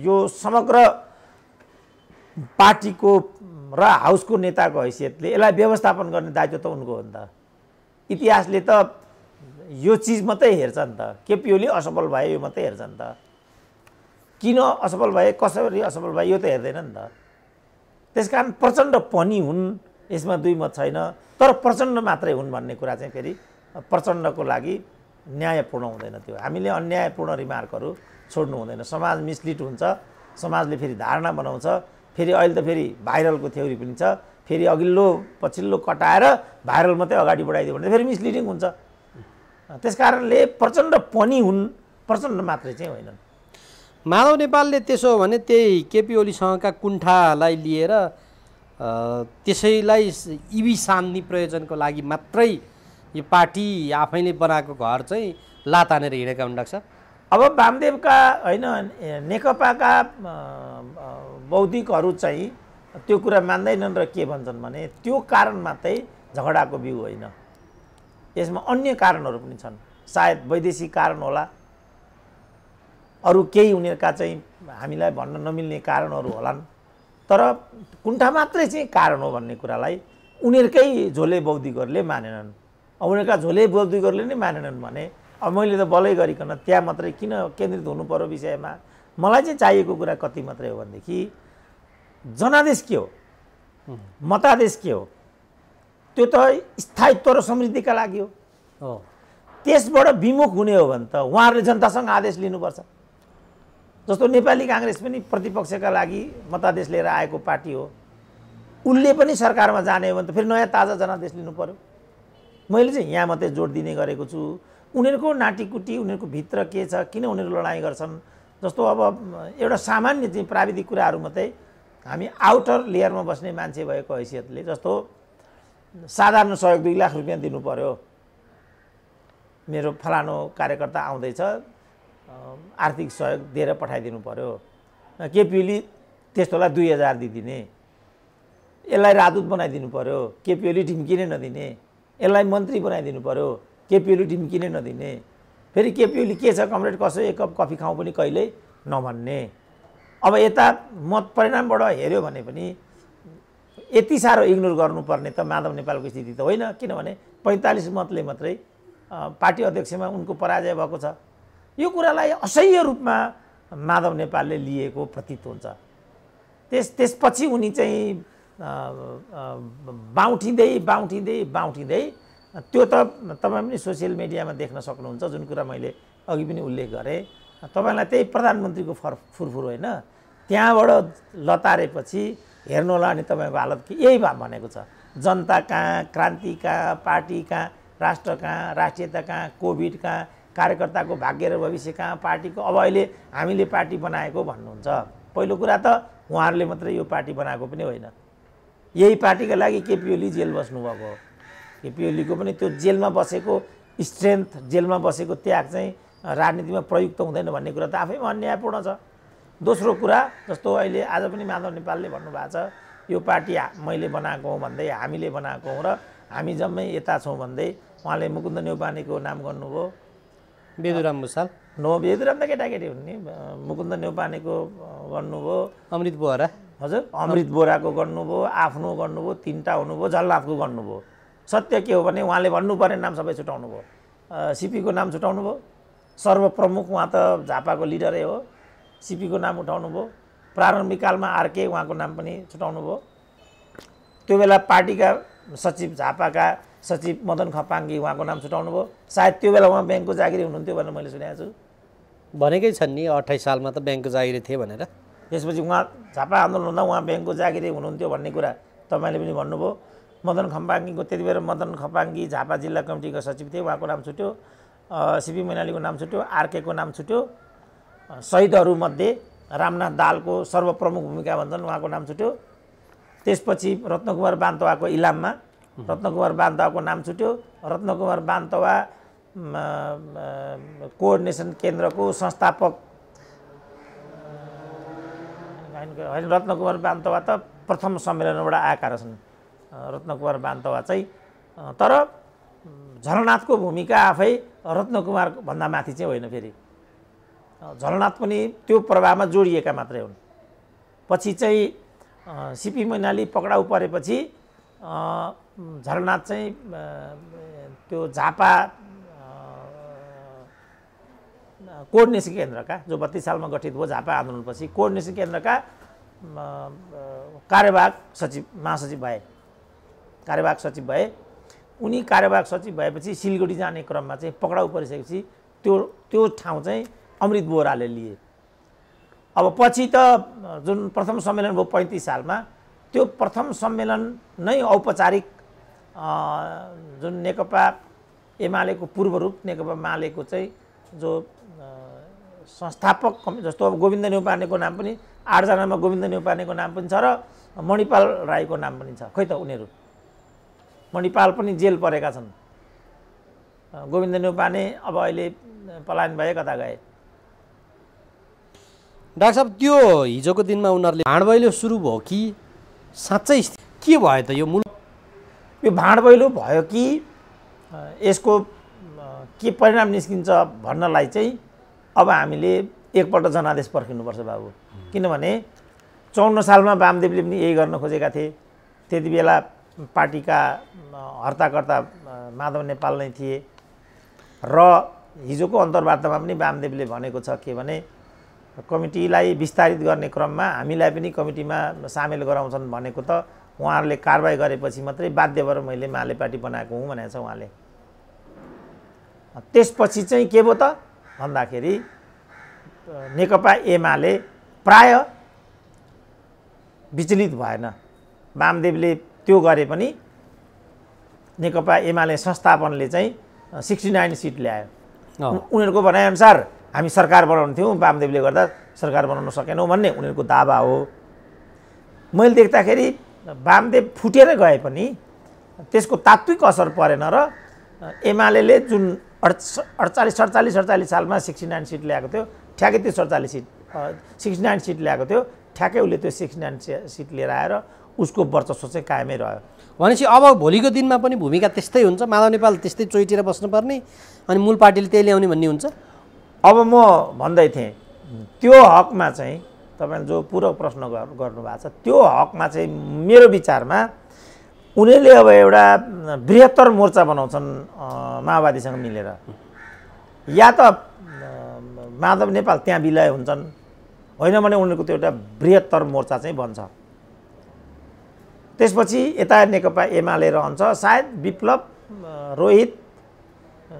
यो समग्र पार्टीको र हाउसको नेताको हैसियतले यसलाई व्यवस्थापन गर्ने दायित्व त उनको हो नि त। इतिहासले त यो चिज मात्रै हेर्छ नि त, केपी ओली असफल भए यो मात्रै हेर्छ नि त। किन असफल भए, कसरी असफल भए यो त हेर्दैन नि त। त्यसकारण प्रचण्ड पनि हुन्, यसमा दुई मत छैन। तर प्रचण्ड मात्रै हुन् भन्ने कुरा चाहिँ फेरि प्रचण्डको लागि न्यायपूर्ण हुँदैन। त्यो हामीले अन्यायपूर्ण रिमार्कहरू छोड्नु हुँदैन। समाज मिसलिड हुन्छ, समाजले फेरि धारणा बनाउँछ। फेरि अहिले त फेरि भाइरलको थ्योरी पनि छ, फेरि अघिल्लो पछिल्लो कटाएर भाइरल मात्रै अगाडि बढाइदियो भने फेरि मिसलिडिङ हुन्छ। त्यसकारणले प्रचण्ड पनि हुन्, प्रचण्ड मात्रै चाहिँ होइनन्। माधव नेपालले त्यसो हो भने त्यही केपी ओलीसँगका कुण्ठालाई लिएर त्यसैलाई इभी सान्ने प्रयोजनको लागि मात्रै यो पार्टी आफैले बनाएको घर चाहिँ लातानेर हिँडेका हुन् डाक्टर साहब। अब वामदेवका होइन नेकपाका बौद्धिकहरू चाहिँ त्यो कुरा मान्दैनन् र के भन्छन् भने त्यो कारण मात्रै झगडाको बिउ होइन, यसमा अन्य कारणहरू पनि छन्। सायद वैदेशिक कारण होला, अरू केही उनीहरूका चाहिँ हामीलाई भन्न नमिल्ने कारणहरू होलान्। तर कुण्ठा मात्रै चाहिँ कारण हो भन्ने कुरालाई उनीहरूकै झोले बौद्धिकहरूले मानेनन्। अब उनीहरूका झोले बौद्धिकहरूले नै मानेनन् भने अब मैले त बलै गरिकन त्यहाँ मात्रै किन केन्द्रित हुनु पर्यो विषयमा। मलाई चाहिँ चाहिएको कुरा कति मात्रै हो भनेदेखि जनादेश के हो, मतादेश के हो, त्यो त स्थायित्व र समृद्धिका लागि हो। त्यसबाट विमुख हुने हो भने त उहाँहरूले जनतासँग आदेश लिनुपर्छ। जस्तो नेपाली काङ्ग्रेस पनि प्रतिपक्षका लागि मतादेश लिएर आएको पार्टी हो, उसले पनि सरकारमा जाने हो भने त फेरि नयाँ ताजा जनादेश लिनु पर्यो। मैले चाहिँ यहाँ मात्रै जोड दिने गरेको छु। उनीहरूको नाटीकुटी, उनीहरूको भित्र के छ, किन उनीहरू लडाइँ गर्छन्। जस्तो अब एउटा सामान्य चाहिँ प्राविधिक कुराहरू मात्रै हामी आउटर लेयरमा बस्ने मान्छे भएको हैसियतले, जस्तो साधारण सहयोग 2 लाख रुपियाँ दिनु पर्यो, मेरो फलानो कार्यकर्ता आउँदैछ आर्थिक सहयोग दिएर पठाइदिनु पर्यो, केपी ओली त्यस्तोलाई 2000 दिदिने, यसलाई राजदूत बनाइदिनु पर्यो, केपी ओली ढिम्की नै नदिने, यसलाई मन्त्री बनाइदिनु पर्यो, केपी ओली ढिम्की नै नदिने, फेरि केपी ओली के छ कमरेड कसो 1 कप कफी खाउँ पनि कहिल्यै नभन्ने। अब यता मत परिणामबाट हेऱ्यो भने पनि यति साह्रो इग्नोर गर्नुपर्ने त माधव नेपालको स्थिति त होइन, किनभने 45 मतले मात्रै पार्टी अध्यक्षमा उनको पराजय भएको छ। यो कुरालाई असह्य रूपमा माधव नेपालले लिएको प्रतीत हुन्छ। त्यसपछि उनी चाहिँ बाउठिँदै त्यो त तपाईँ पनि सोसियल मिडियामा देख्न सक्नुहुन्छ, जुन कुरा मैले अघि पनि उल्लेख गरेँ। तपाईँलाई त्यही प्रधानमन्त्रीको फुरफुर होइन, त्यहाँबाट लतारेपछि हेर्नुहोला अनि तपाईँको हालत के यही भनेको छ। जनता कहाँ, क्रान्ति कहाँ, पार्टी कहाँ, राष्ट्र कहाँ, राष्ट्रियता कहाँ, कोभिड कहाँ, कार्यकर्ताको भाग्य र भविष्य कहाँ, पार्टीको अब अहिले हामीले पार्टी बनाएको भन्नुहुन्छ। पहिलो कुरा त उहाँहरूले मात्रै यो पार्टी बनाएको पनि होइन, यही पार्टीका लागि केपी ओली जेल बस्नुभएको हो। केपी ओलीको पनि त्यो जेलमा बसेको स्ट्रेन्थ, जेलमा बसेको त्याग चाहिँ राजनीतिमा प्रयुक्त हुँदैन भन्ने कुरा त आफैमा अन्यायपूर्ण छ। दोस्रो कुरा जस्तो अहिले आज पनि माधव नेपालले भन्नुभएको छ यो पार्टी मैले बनाएको हो भन्दै हामीले बनाएको हो र हामी जम्मै यता छौँ भन्दै उहाँले मुकुन्द नेउपानेको नाम गर्नुभयो। बेदुराम भुसाल बेदुराम त केटाकेटी हुन् नि। मुकुन्द नेउपानेको गर्नुभयो, अमृत बोहरा, हजुर अमृत बोहराको गर्नुभयो, आफ्नो गर्नुभयो, 3टा हुनुभयो, झलनाथको गर्नुभयो। सत्य के हो भने उहाँले भन्नुपर्ने नाम सबै छुटाउनु भयो। सिपीको नाम छुटाउनु भयो, सर्वप्रमुख उहाँ त झापाको लिडरै हो, सिपीको नाम उठाउनु भयो। प्रारम्भिक कालमा आरके उहाँको नाम पनि छुटाउनु भयो। त्यो बेला पार्टीका सचिव झापाका सचिव मदन खपाङ्गी उहाँको नाम छुटाउनु भयो। सायद त्यो बेला उहाँ ब्याङ्कको जागिरी हुनुहुन्थ्यो भनेर मैले सुनेको छु। भनेकै छन् नि 28 सालमा त ब्याङ्कको जागिरी थिए भनेर। त्यसपछि उहाँ झापा आन्दोलन हुँदा उहाँ ब्याङ्कको जागिरी हुनुहुन्थ्यो भन्ने कुरा तपाईँले पनि भन्नुभयो। मदन खपाङ्गीको त्यति बेला मदन खपाङ्गी झापा जिल्ला कमिटीको सचिव थिए, उहाँको नाम छुट्यो। सिपी मैनालीको नाम छुट्यो, आरकेको नाम छुट्यो। शहीदहरूमध्ये रामनाथ दाहालको सर्वप्रमुख भूमिका भन्छन्, उहाँको नाम छुट्यो। त्यसपछि रत्नकुमार बान्तवाको इलाममा रत्नकुमार बान्तवाको नाम छुट्यो। रत्नकुमार बान्तवा कोअर्डिनेसन केन्द्रको संस्थापक होइन, रत्नकुमार बान्तवा त प्रथम सम्मेलनबाट आएका रहेछन् रत्नकुमार बान्तवा चाहिँ। तर झलनाथको भूमिका आफै रत्नकुमार भन्दा माथि चाहिँ होइन, फेरि झलनाथ पनि त्यो प्रभावमा जोडिएका मात्रै हुन्। पछि चाहिँ सिपी मैनाली पक्राउ परेपछि झलनाथ चाहिँ त्यो झापा कोअर्डिनेसन केन्द्रका जो 32 सालमा गठित भयो झापा आन्दोलनपछि कोअर्डिनेसन केन्द्रका कार्यवाहक सचिव महासचिव भए, कार्यवाहक सचिव भए। उनी कार्यवाहक सचिव भएपछि सिलगढी जाने क्रममा चाहिँ पक्राउ परिसकेपछि त्यो ठाउँ चाहिँ अमृत बोहराले लिए। अब पछि त जुन प्रथम सम्मेलन भयो 35 सालमा, त्यो प्रथम सम्मेलन नै औपचारिक जुन नेकपा एमालेको पूर्व रूप नेकपा मालेको चाहिँ जो संस्थापक जस्तो अब गोविन्द नेउपानेको नाम पनि 8 जनामा गोविन्द नेउपानेको नाम पनि छ र मणिपाल राईको नाम पनि छ। खोइ त उनीहरू मणिपाल पनि जेल परेका छन्। गोविन्द नेउपाने अब अहिले पलायन भए, कता गए। डाक्टर साहब त्यो हिजोको दिनमा उनीहरूले भाँडभैलो सुरु भयो कि साँच्चै के भयो त? यो मूल यो भाँडभैलो भयो कि यसको के परिणाम निस्किन्छ भन्नलाई चाहिँ अब हामीले एकपल्ट जनादेश पर्खिनुपर्छ बाबु। किनभने 54 सालमा वामदेवले पनि यही गर्न खोजेका थिए। त्यति बेला पार्टीका हर्ताकर्ता माधव नेपाल नै थिए र हिजोको अन्तर्वार्तामा पनि वामदेवले भनेको छ के भने कमिटीलाई विस्तारित गर्ने क्रममा हामीलाई पनि कमिटीमा सामेल गराउँछन् भनेको त उहाँहरूले कारबाही गरेपछि मात्रै बाध्य भएर मैले माले पार्टी बनाएको हुँ भनेको छ उहाँले। त्यसपछि चाहिँ के भयो त भन्दाखेरि नेकपा एमाले प्राय विचलित भएन। वामदेवले त्यो गरे पनि नेकपा एमाले संस्थापनले चाहिँ 69 सिट ल्यायो। उनीहरूको भनाइअनुसार हामी सरकार बनाउँथ्यौँ, वामदेवले गर्दा सरकार बनाउन सकेनौँ भन्ने उनीहरूको दावा हो। मैले देख्दाखेरि वामदेव फुटेर गए पनि त्यसको तात्विक असर परेन र एमाले जुन 48 सालमा 69 सिट ल्याएको थियो, ठ्याक्कै त्यो 69 सिट ल्याएको थियो, ठ्याक्कै उसले त्यो 69 सिट लिएर आएर उसको वर्चस्व चाहिँ कायमै रह्यो। भनेपछि अब भोलिको दिनमा पनि भूमिका त्यस्तै हुन्छ, माधव नेपाल त्यस्तै चोइटेर बस्नुपर्ने अनि मूल पार्टीले त्यही ल्याउने भन्ने हुन्छ। अब म भन्दै थिएँ त्यो हकमा चाहिँ तपाईले जो पूरक प्रश्न गर्नुभएको छ त्यो हकमा चाहिँ मेरो विचारमा उनीहरूले अब एउटा बृहत्तर मोर्चा बनाउँछन् माओवादीसँग मिलेर, या त माधव नेपाल त्यहाँ विलय हुन्छन्, होइन भने उनीहरूको त्यो एउटा बृहत्तर मोर्चा चाहिँ बन्छ। त्यसपछि यता नेकपा एमाले रहन्छ, सायद विप्लव रोहित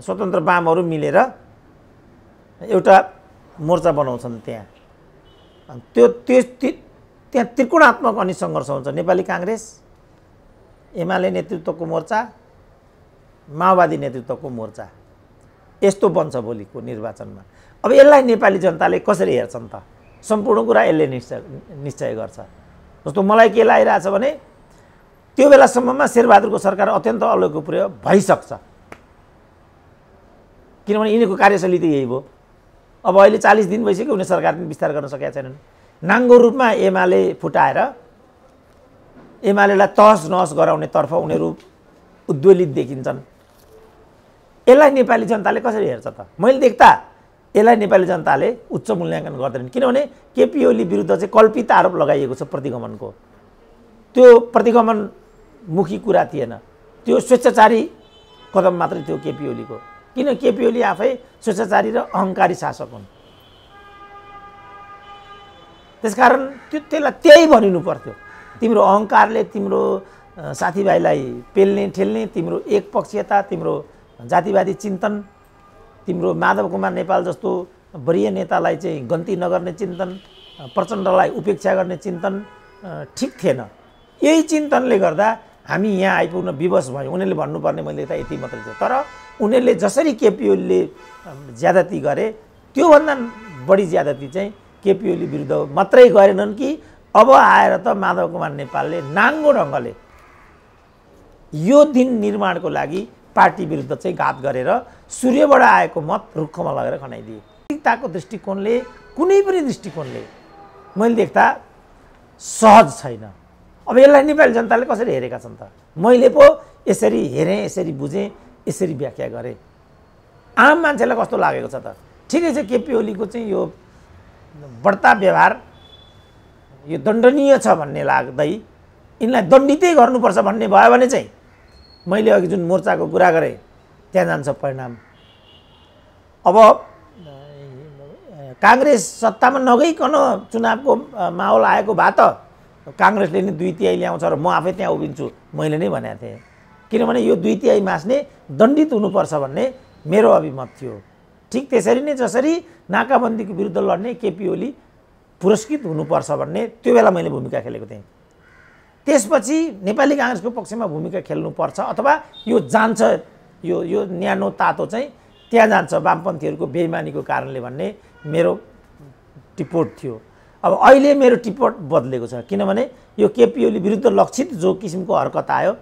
स्वतन्त्र वामहरू मिलेर एउटा मोर्चा बनाउँछन् त्यहाँ। त्यहाँ त्रिकोणात्मक अनि सङ्घर्ष हुन्छ। नेपाली काङ्ग्रेस, एमाले नेतृत्वको मोर्चा, माओवादी नेतृत्वको मोर्चा, यस्तो बन्छ भोलिको निर्वाचनमा। अब यसलाई नेपाली जनताले कसरी हेर्छन् त? सम्पूर्ण कुरा यसले निश्चय गर्छ। जस्तो मलाई के लागिरहेछ भने त्यो बेलासम्ममा शेरबहादुरको सरकार अत्यन्त अलोकप्रिय भइसक्छ, किनभने यिनीहरूको कार्यशैली त यही भयो। अब अहिले 40 दिन भइसक्यो उनी सरकारले विस्तार गर्न सकेका छैनन्। नाङ्गो रूपमा एमाले फुटाएर एमालेलाई तहस नहस गराउनेतर्फ उनीहरू उद्वेलित देखिन्छन्। यसलाई नेपाली जनताले कसरी हेर्छ त? मैले देख्दा यसलाई नेपाली जनताले उच्च मूल्याङ्कन गर्दैनन्, किनभने केपी ओली विरुद्ध चाहिँ कल्पित आरोप लगाइएको छ प्रतिगमनको। त्यो प्रतिगमनमुखी कुरा थिएन, त्यो स्वेच्छाचारी कदम मात्रै थियो केपी ओलीको। किन केपी ओली आफै स्वेच्छाचारी र अहङ्कारी शासक हुन्। त्यसकारण त्यसलाई त्यही भनिनु पर्थ्यो। तिम्रो अहङ्कारले तिम्रो साथीभाइलाई पेल्ने ठेल्ने, तिम्रो एकपक्षीयता, तिम्रो जातिवादी चिन्तन, तिम्रो माधव कुमार नेपाल जस्तो वरिय नेतालाई चाहिँ गन्ती नगर्ने चिन्तन, प्रचण्डलाई उपेक्षा गर्ने चिन्तन ठिक थिएन। यही चिन्तनले गर्दा हामी यहाँ आइपुग्न विवश भयौँ। उनीहरूले भन्नुपर्ने मैले त यति मात्रै थियो। तर उनीहरूले जसरी केपी ओलीले ज्यादती गरे त्योभन्दा बढी ज्यादती चाहिँ केपी ओली विरुद्ध मात्रै गरेनन् कि अब आएर त माधव कुमार नेपालले नाङ्गो ढङ्गले यो दिन निर्माणको लागि पार्टी विरुद्ध चाहिँ घात गरेर सूर्यबाट आएको मत रुखमा लगेर खनाइदिए। नैतिकताको दृष्टिकोणले, कुनै पनि दृष्टिकोणले मैले देख्दा सहज छैन। अब यसलाई नेपाली जनताले कसरी हेरेका छन् त? मैले पो यसरी हेरेँ, यसरी बुझेँ, यसरी व्याख्या गरेँ। आम मान्छेलाई कस्तो लागेको छ त? ठिकै छ, केपी ओलीको चाहिँ यो बढ्ता व्यवहार यो दण्डनीय छ भन्ने लाग्दै यिनलाई दण्डितै गर्नुपर्छ भन्ने भयो भने चाहिँ मैले अघि जुन मोर्चाको कुरा गरेँ त्यहाँ जान्छ परिणाम। अब काङ्ग्रेस सत्तामा नगइकन चुनावको माहौल आएको भए त काङ्ग्रेसले नि 2/3 ल्याउँछ र म आफै त्यहाँ उभिन्छु मैले नै भनेको थिएँ। किनभने यो 2/3 मास्ने दण्डित हुनुपर्छ भन्ने मेरो अभिमत थियो। ठिक त्यसरी नै जसरी नाकाबन्दीको विरुद्ध लड्ने केपी ओली पुरस्कृत हुनुपर्छ भन्ने त्यो बेला मैले भूमिका खेलेको थिएँ। त्यसपछि नेपाली काङ्ग्रेसको पक्षमा भूमिका खेल्नुपर्छ अथवा यो जान्छ, यो न्यानो तातो चाहिँ त्यहाँ जान्छ वामपन्थीहरूको बेइमानीको कारणले भन्ने मेरो टिपोट थियो। अब अहिले मेरो टिपोट बदलेको छ, किनभने यो केपी ओली विरुद्ध लक्षित जो किसिमको हरकत आयो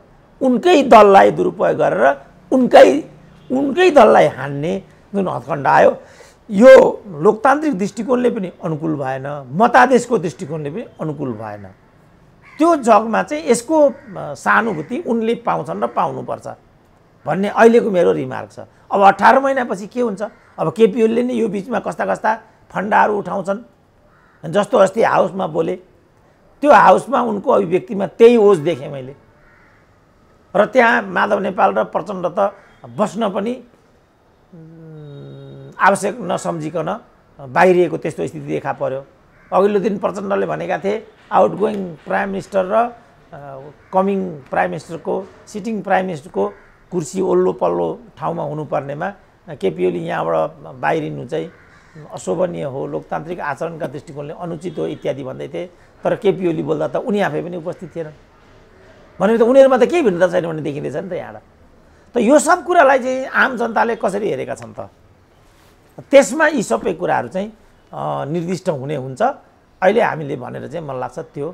उनकै दललाई दुरुपयोग गरेर उनकै दललाई हान्ने जुन हत्कण्ड आयो यो लोकतान्त्रिक दृष्टिकोणले पनि अनुकूल भएन, मतादेशको दृष्टिकोणले पनि अनुकूल भएन। त्यो जगमा चाहिँ यसको सहानुभूति उनले पाउँछन् र पाउनुपर्छ भन्ने अहिलेको मेरो रिमार्क छ। अब 18 महिनापछि के हुन्छ? अब केपी ओलीले नै यो बिचमा कस्ता कस्ता फन्डाहरू उठाउँछन्। जस्तो अस्ति हाउसमा बोले, त्यो हाउसमा उनको अभिव्यक्तिमा त्यही ओज देखेँ मैले। र त्यहाँ माधव नेपाल र प्रचण्ड त बस्न पनि आवश्यक नसम्झिकन बाहिरिएको त्यस्तो स्थिति देखा पर्यो। अघिल्लो दिन प्रचण्डले भनेका थिए आउटगोइङ प्राइम मिनिस्टर र कमिङ प्राइम मिनिस्टरको, सिटिङ प्राइम मिनिस्टरको कुर्सी ओल्लो पल्लो ठाउँमा हुनुपर्नेमा केपी ओली यहाँबाट बाहिरिनु चाहिँ अशोभनीय हो, लोकतान्त्रिक आचरणका दृष्टिकोणले अनुचित हो इत्यादि भन्दै थिए। तर केपी ओली बोल्दा त उनी आफै पनि उपस्थित थिएन भनेर त उनीहरूमा त केही भिन्नता छैन भन्ने देखिँदैछ नि त यहाँबाट। त यो सब कुरालाई चाहिँ आम जनताले कसरी हेरेका छन् त? त्यसमा यी सबै कुराहरू चाहिँ निर्दिष्ट हुने हुन्छ। अहिले हामीले भनेर चाहिँ मलाई लाग्छ त्यो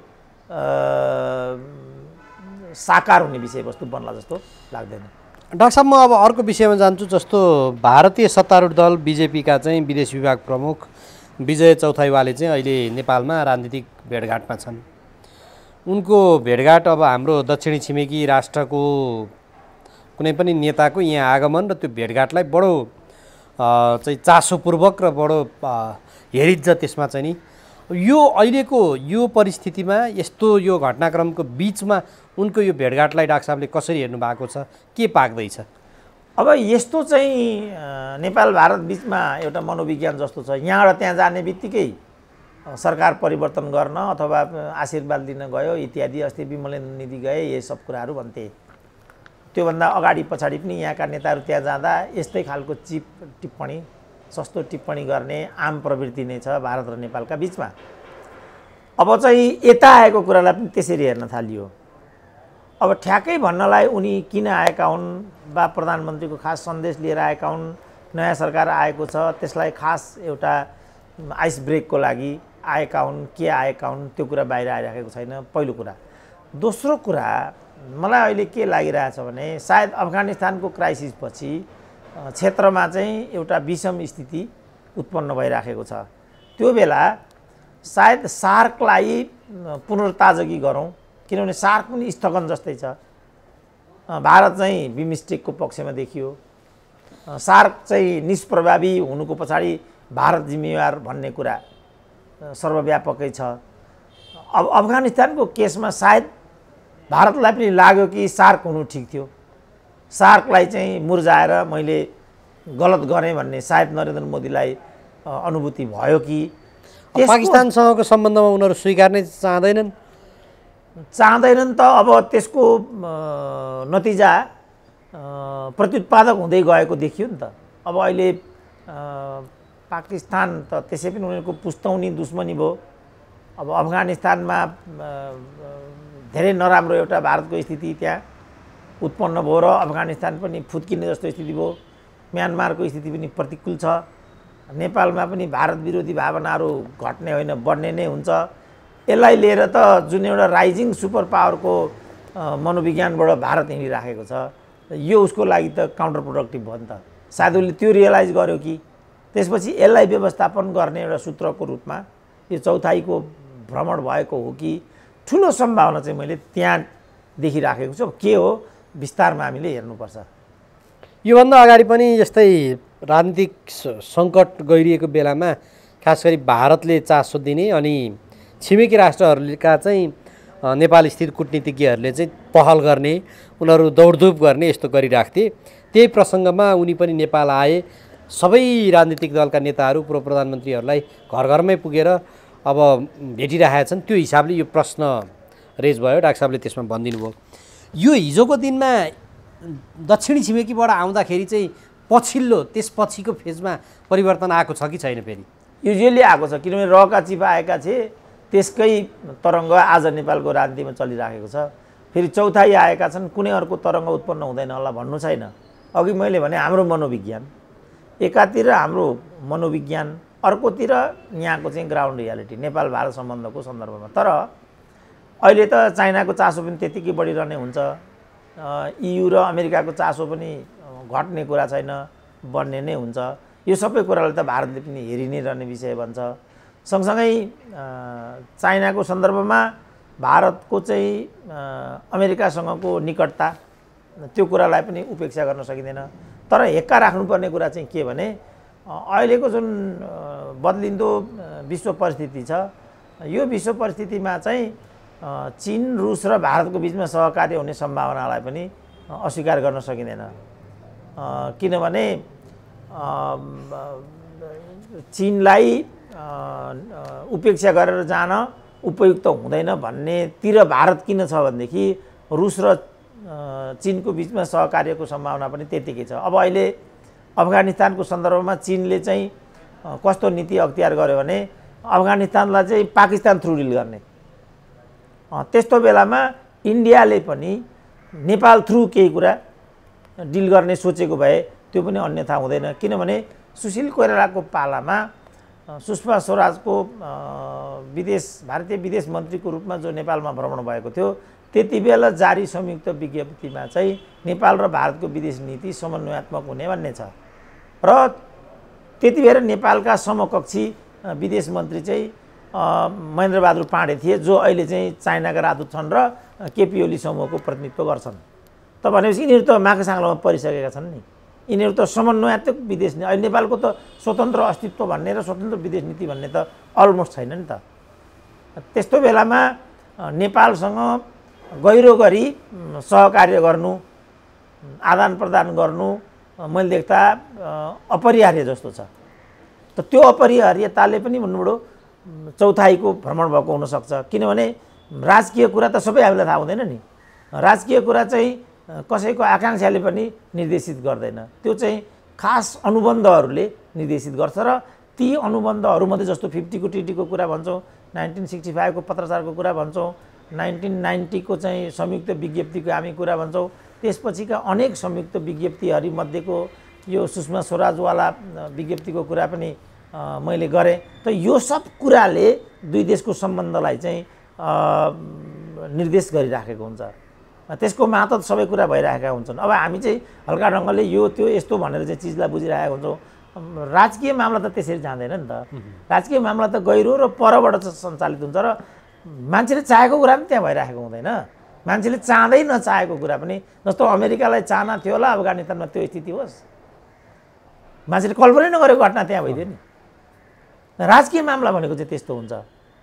साकार हुने विषयवस्तु बन्ला जस्तो लाग्दैन। डाक्टर साहब, म अब अर्को विषयमा जान्छु। जस्तो भारतीय सत्तारूढ दल बिजेपीका चाहिँ विदेश विभाग प्रमुख विजय चौथाइवाले चाहिँ अहिले नेपालमा राजनीतिक भेटघाटमा छन्। उनको भेटघाट अब हाम्रो दक्षिणी छिमेकी राष्ट्रको कुनै पनि नेताको यहाँ आगमन र त्यो भेटघाटलाई बडो चाहिँ चासोपूर्वक र बडो हेरिन्छ त्यसमा चाहिँ नि यो अहिलेको यो परिस्थितिमा यस्तो यो घटनाक्रमको बिचमा उनको यो भेटघाटलाई डाक्टर साहबले कसरी हेर्नु भएको छ, के पाक्दैछ? अब यस्तो चाहिँ नेपाल भारत बिचमा एउटा मनोविज्ञान जस्तो छ। यहाँबाट त्यहाँ जाने बित्तिकै सरकार परिवर्तन गर्न अथवा आशीर्वाद दिन गयो इत्यादि। अस्ति विमलेन्द्र निधि गए, ये सब कुराहरू भन्थे। त्योभन्दा अगाडि पछाडि पनि यहाँका नेताहरू त्यहाँ जाँदा यस्तै खालको चिप टिप्पणी, सस्तो टिप्पणी गर्ने आम प्रवृत्ति नै छ भारत र नेपालका बिचमा। अब चाहिँ यता आएको कुरालाई पनि त्यसरी हेर्न थालियो। अब ठ्याक्कै भन्नलाई उनी किन आएका हुन् वा प्रधानमन्त्रीको खास सन्देश लिएर आएका हुन्, नयाँ सरकार आएको छ त्यसलाई खास एउटा आइस ब्रेकको लागि आएका हुन्, के आएका हुन् त्यो कुरा बाहिर आइराखेको छैन, पहिलो कुरा। दोस्रो कुरा मलाई अहिले के लागिरहेछ भने सायद अफगानिस्तानको क्राइसिस पछि क्षेत्रमा चाहिँ एउटा विषम स्थिति उत्पन्न भइराखेको छ। त्यो बेला सायद सार्कलाई पुनर्ताजगी गरौँ, किनभने सार्क पनि स्थगन जस्तै छ। भारत चाहिँ बिमस्टेकको पक्षमा देखियो, सार्क चाहिँ निष्प्रभावी हुनुको पछाडि भारत जिम्मेवार भन्ने कुरा सर्वव्यापकै छ। अब अफगानिस्तानको केसमा सायद भारतलाई पनि लाग्यो कि सार्क हुनु ठिक थियो, सार्कलाई चाहिँ मुर्जाएर मैले गलत गरेँ भन्ने सायद नरेन्द्र मोदीलाई अनुभूति भयो कि पाकिस्तानसँगको सम्बन्धमा उनीहरू स्वीकार्नै चाहँदैनन् त अब त्यसको नतिजा प्रत्युत्पादक हुँदै गएको देखियो नि त। अब अहिले पाकिस्तान त त्यसै पनि उनीहरूको पुस्तौनी दुश्मनी भयो। अब अफगानिस्तानमा धेरै नराम्रो एउटा भारतको स्थिति त्यहाँ उत्पन्न भयो र अफगानिस्तान पनि फुत्किने जस्तो स्थिति भयो। म्यानमारको स्थिति पनि प्रतिकूल छ। नेपालमा पनि भारत विरोधी भावनाहरू घट्ने होइन बढ्ने नै हुन्छ। यसलाई लिएर त जुन एउटा राइजिङ सुपर पावरको मनोविज्ञानबाट भारत हिँडिराखेको छ, यो उसको लागि त काउन्टर प्रोडक्टिभ भयो नि त। सायद उसले त्यो रियलाइज गर्यो कि त्यसपछि यसलाई व्यवस्थापन गर्ने एउटा सूत्रको रूपमा यो चौथाइको भ्रमण भएको हो कि ठुलो सम्भावना चाहिँ मैले त्यहाँ देखिराखेको छु। के हो विस्तारमा हामीले हेर्नुपर्छ। योभन्दा अगाडि पनि यस्तै राजनीतिक सङ्कट गइरहेको बेलामा खास गरी भारतले चासो दिने अनि छिमेकी राष्ट्रहरूका चाहिँ नेपाल स्थित कूटनीतिज्ञहरूले चाहिँ पहल गर्ने, उनीहरू दौडधुप गर्ने यस्तो गरिराख्थे। त्यही प्रसङ्गमा उनी पनि नेपाल आए। सबै राजनीतिक दलका नेताहरू पूर्व प्रधानमन्त्रीहरूलाई घर घरमै पुगेर अब भेटिरहेका छन्। त्यो हिसाबले यो प्रश्न रेज भयो। डाक्टर साहबले त्यसमा भनिदिनु भयो, यो हिजोको दिनमा दक्षिणी छिमेकीबाट आउँदाखेरि चाहिँ पछिल्लो त्यसपछिको फेजमा परिवर्तन आएको छ कि छैन? फेरि युजुअली आएको छ, किनभने रहका चिपा आएका थिए, त्यसकै तरङ्ग आज नेपालको राजनीतिमा चलिराखेको छ। फेरि चौथाइ आएका छन्, कुनै अर्को तरङ्ग उत्पन्न हुँदैन होला भन्नु छैन। अघि मैले भने हाम्रो मनोविज्ञान एकातिर, हाम्रो मनोविज्ञान अर्कोतिर, यहाँको चाहिँ ग्राउन्ड रियालिटी नेपाल भारत सम्बन्धको सन्दर्भमा। तर अहिले त चाइनाको चासो पनि त्यतिकै बढिरहने हुन्छ, EU र अमेरिकाको चासो पनि घट्ने कुरा छैन, बढ्ने नै हुन्छ। यो सबै कुरालाई त भारतले पनि हेरि नै रहने विषय भन्छ। सँगसँगै चाइनाको सन्दर्भमा भारतको चाहिँ अमेरिकासँगको निकटता, त्यो कुरालाई पनि उपेक्षा गर्न सकिँदैन। तर हेक्का राख्नुपर्ने कुरा चाहिँ के भने अहिलेको जुन बदलिँदो विश्व परिस्थिति छ, यो विश्व परिस्थितिमा चाहिँ चीन, रुस र भारतको बिचमा सहकार्य हुने सम्भावनालाई पनि अस्वीकार गर्न सकिँदैन। किनभने चीनलाई उपेक्षा गरेर जान उपयुक्त हुँदैन भन्नेतिर भारत किन छ भनेदेखि रुस र चीनको बिचमा सहकार्यको सम्भावना पनि त्यतिकै छ। अब अहिले अफगानिस्तानको सन्दर्भमा चीनले चाहिँ कस्तो नीति अख्तियार गर्यो भने अफगानिस्तानलाई चाहिँ पाकिस्तान थ्रु डिल गर्ने। त्यस्तो बेलामा इन्डियाले पनि नेपाल थ्रु केही कुरा डिल गर्ने सोचेको भए त्यो पनि अन्यथा हुँदैन। किनभने सुशील कोइरालाको पालामा सुषमा स्वराजको भारतीय विदेश मन्त्रीको रूपमा जो नेपालमा भ्रमण भएको थियो, त्यति बेला जारी संयुक्त विज्ञप्तिमा चाहिँ नेपाल र भारतको विदेश नीति समन्वयात्मक हुने भन्ने छ। र त्यति बेला नेपालका समकक्षी विदेश मन्त्री चाहिँ महेन्द्र बहादुर पाण्डे थिए, जो अहिले चाहिँ चाइनाका राजदूत छन् र केपी ओली समूहको प्रतिनिधित्व गर्छन्। त भनेपछि यिनीहरू त माकेसाङ्लोमा परिसकेका छन् नि। यिनीहरू त समन्वयात्मक विदेश नीति, अहिले नेपालको त स्वतन्त्र अस्तित्व भन्ने र स्वतन्त्र विदेश नीति भन्ने त अलमोस्ट छैन नि त। त्यस्तो बेलामा नेपालसँग गहिरो गरी सहकार्य गर्नु, आदान प्रदान गर्नु मैले देख्दा अपरिहार्य जस्तो छ। त त्यो अपरिहार्यताले पनि भन्नुबडो चौथाइको भ्रमण भएको हुनसक्छ। किनभने राजकीय कुरा त सबै हामीलाई थाहा हुँदैन नि। राजकीय कुरा चाहिँ कसैको आकाङ्क्षाले पनि निर्देशित गर्दैन, त्यो चाहिँ खास अनुबन्धहरूले निर्देशित गर्छ। र ती अनुबन्धहरूमध्ये जस्तो 50 को टिटीको कुरा भन्छौँ, 1965 को पत्राचारको कुरा भन्छौँ, 1990 को चाहिँ संयुक्त विज्ञप्तिको हामी कुरा भन्छौँ, त्यसपछिका अनेक संयुक्त विज्ञप्तिहरूमध्येको यो सुषमा स्वराजवाला विज्ञप्तिको कुरा पनि मैले गरेँ। त यो सब कुराले दुई देशको सम्बन्धलाई चाहिँ निर्देश गरिराखेको हुन्छ। त्यसको मातहत सबै कुरा भइरहेका हुन्छन्। अब हामी चाहिँ हल्का ढङ्गले यो त्यो यस्तो भनेर चाहिँ चिजलाई बुझिरहेका हुन्छौँ। राजकीय मामला त त्यसरी जाँदैन नि त। राजकीय मामला त गहिरो र परबाट सञ्चालित हुन्छ र मान्छेले चाहेको कुरा पनि त्यहाँ भइरहेको हुँदैन। मान्छेले चाहँदै नचाहेको कुरा पनि, जस्तो अमेरिकालाई चाहना थियो होला अफगानिस्तानमा त्यो स्थिति होस्, मान्छेले कल्पनै नगरेको घटना त्यहाँ भइदियो नि। राजकीय मामला भनेको चाहिँ त्यस्तो हुन्छ।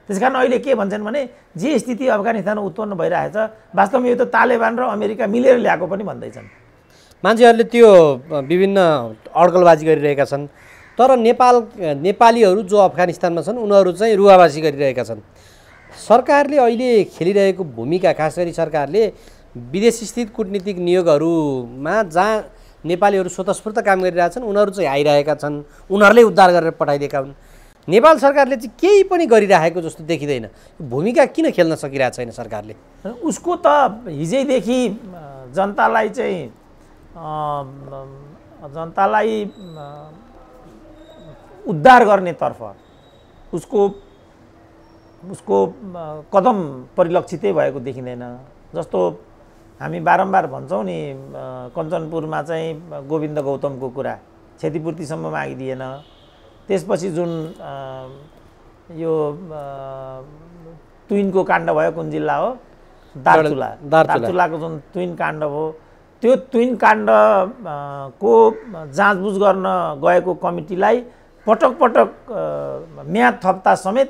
त्यसकारण अहिले के भन्छन् भने जे स्थिति अफगानिस्तानमा उत्पन्न भइरहेछ वास्तवमा यो त तालिबान र अमेरिका मिलेर ल्याएको पनि भन्दैछन्। मान्छेहरूले त्यो विभिन्न अड्कलबाजी गरिरहेका छन्, तर नेपालीहरू जो अफगानिस्तानमा छन् उनीहरू चाहिँ रुवाबाजी गरिरहेका छन्। सरकारले अहिले खेलिरहेको भूमिका, खास गरी सरकारले विदेशस्थित कूटनीतिक नियोगहरूमा जहाँ नेपालीहरू स्वतस्फूर्त काम गरिरहेछन् उनीहरू चाहिँ आइरहेका छन्, उनीहरूले उद्धार गरेर पठाइदिएका हुन्। नेपाल सरकारले चाहिँ केही पनि गरिरहेको जस्तो देखिँदैन। भूमिका किन खेल्न सकिरहेको छैन सरकारले? उसको त हिजैदेखि जनतालाई चाहिँ उद्धार गर्नेतर्फ उसको कदम परिलक्षितै भएको देखिँदैन। जस्तो हामी बारम्बार भन्छौँ नि, कञ्चनपुरमा चाहिँ गोविन्द गौतमको कुरा क्षतिपूर्तिसम्म मागिदिएन। त्यसपछि जुन यो तुइनको काण्ड भयो, कुन जिल्ला हो? दार्चुलाको जुन तुइन काण्ड भयो, त्यो तुइन काण्डको जाँचबुझ गर्न गएको कमिटीलाई पटक पटक म्याद थप्दा समेत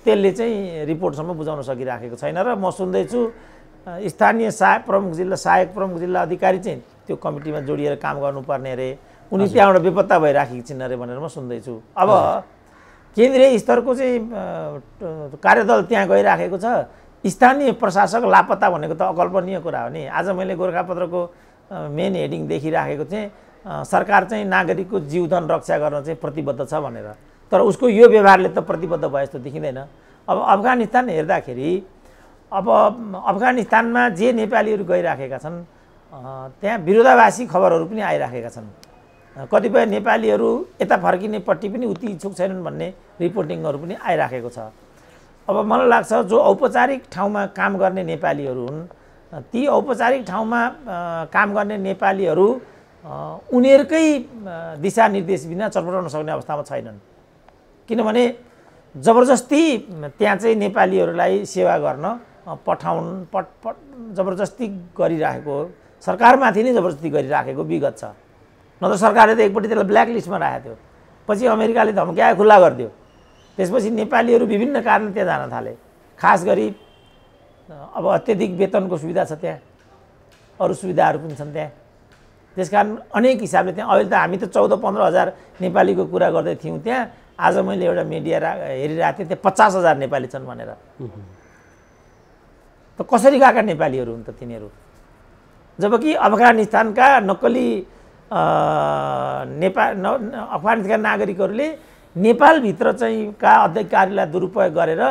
त्यसले चाहिँ रिपोर्टसम्म बुझाउन सकिराखेको छैन। र म सुन्दैछु स्थानीय सहायक प्रमुख जिल्ला अधिकारी चाहिँ त्यो कमिटीमा जोडिएर काम गर्नुपर्ने अरे, उनी त्यहाँबाट बेपत्ता भइराखेकी छिन् अरे भनेर म सुन्दैछु। अब केन्द्रीय स्तरको चाहिँ कार्यदल त्यहाँ गइराखेको छ, स्थानीय प्रशासक लापत्ता भनेको त अकल्पनीय कुरा हो नि। आज मैले गोर्खापत्रको मेन हेडिङ देखिराखेको थिएँ, सरकार चाहिँ नागरिकको जीवधन रक्षा गर्न चाहिँ प्रतिबद्ध छ भनेर, तर उसको यो व्यवहारले त प्रतिबद्ध भए जस्तो देखिँदैन। अब अफगानिस्तान हेर्दाखेरि अब अफगानिस्तानमा जे नेपालीहरू गइराखेका छन् त्यहाँ विरोधाभासी खबरहरू पनि आइराखेका छन्। कतिपय नेपालीहरू यता फर्किनेपट्टि पनि उति इच्छुक छैनन् भन्ने रिपोर्टिङहरू पनि आइराखेको छ। अब मलाई लाग्छ जो औपचारिक ठाउँमा काम गर्ने नेपालीहरू हुन्, ती औपचारिक ठाउँमा काम गर्ने नेपालीहरू उनीहरूकै दिशानिर्देश बिना चटपटाउन सक्ने अवस्थामा छैनन्। किनभने जबरजस्ती त्यहाँ चाहिँ नेपालीहरूलाई सेवा गर्न जबरजस्ती गरिराखेको, सरकारमाथि नै जबरजस्ती गरिराखेको विगत छ। नत्र सरकारले त एकपट्टि त्यसलाई ब्ल्याक लिस्टमा राखेको थियो, पछि अमेरिकाले धम्क्याए खुल्ला गरिदियो। त्यसपछि नेपालीहरू विभिन्न कारण त्यहाँ जान थाले। खास गरी अब अत्यधिक वेतनको सुविधा छ त्यहाँ, अरू सुविधाहरू पनि छन् त्यहाँ। त्यसकारण अनेक हिसाबले त्यहाँ अहिले त हामी त 14-15 हजार नेपालीको कुरा गर्दै थियौँ त्यहाँ। आज मैले एउटा मिडिया हेरिरहेको थिएँ, त्यहाँ 50,000 नेपाली छन् भनेर। त कसरी गएका नेपालीहरू हुन् त तिनीहरू? जबकि अफगानिस्तानका नक्कली अफगानिस्तानका नागरिकहरूले नेपालभित्र चाहिँ का अधिकारीलाई दुरुपयोग गरेर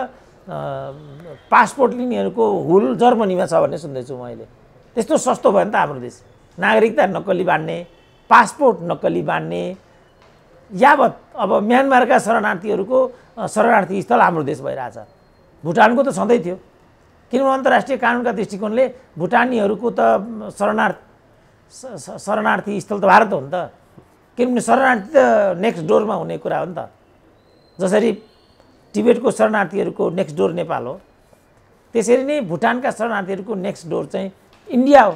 पासपोर्ट लिनेहरूको हुल जर्मनीमा छ भन्ने सुन्दैछु मैले। त्यस्तो सस्तो भयो नि त हाम्रो देश। नागरिकता नक्कली बाँड्ने, पासपोर्ट नक्कली बाँड्ने, यावत अब म्यानमारका शरणार्थीहरूको शरणार्थी स्थल हाम्रो देश भइरहेछ। भुटानको त सधैँ थियो, किनभने अन्तर्राष्ट्रिय कानुनका दृष्टिकोणले भुटानीहरूको त शरणार्थी स्थल त भारत हो नि त। किनभने शरणार्थी त नेक्स्ट डोरमा हुने कुरा हो नि त। जसरी टिबेटको शरणार्थीहरूको नेक्स्ट डोर नेपाल हो, त्यसरी नै भुटानका शरणार्थीहरूको नेक्स्ट डोर चाहिँ इन्डिया हो।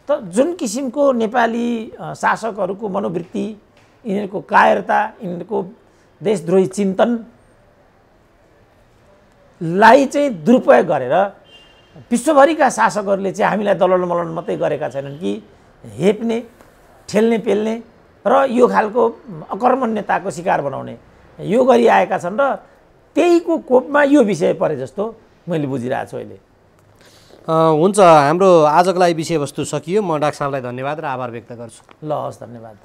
त जुन किसिमको नेपाली शासकहरूको मनोवृत्ति, यिनीहरूको कायरता, यिनीहरूको देशद्रोही चिन्तनलाई चाहिँ दुरुपयोग गरेर विश्वभरिका शासकहरूले चाहिँ हामीलाई दलन मलन मात्रै गरेका छैनन् कि हेप्ने, ठेल्ने पेल्ने र यो खालको अकर्मण्यताको शिकार बनाउने यो गरिआएका छन्। र त्यहीको कोपमा यो विषय परे जस्तो मैले बुझिरहेको छु अहिले। हुन्छ, हाम्रो आजको लागि विषयवस्तु सकियो। म डाक्टर साहबलाई धन्यवाद र आभार व्यक्त गर्छु। ल, हस्, धन्यवाद।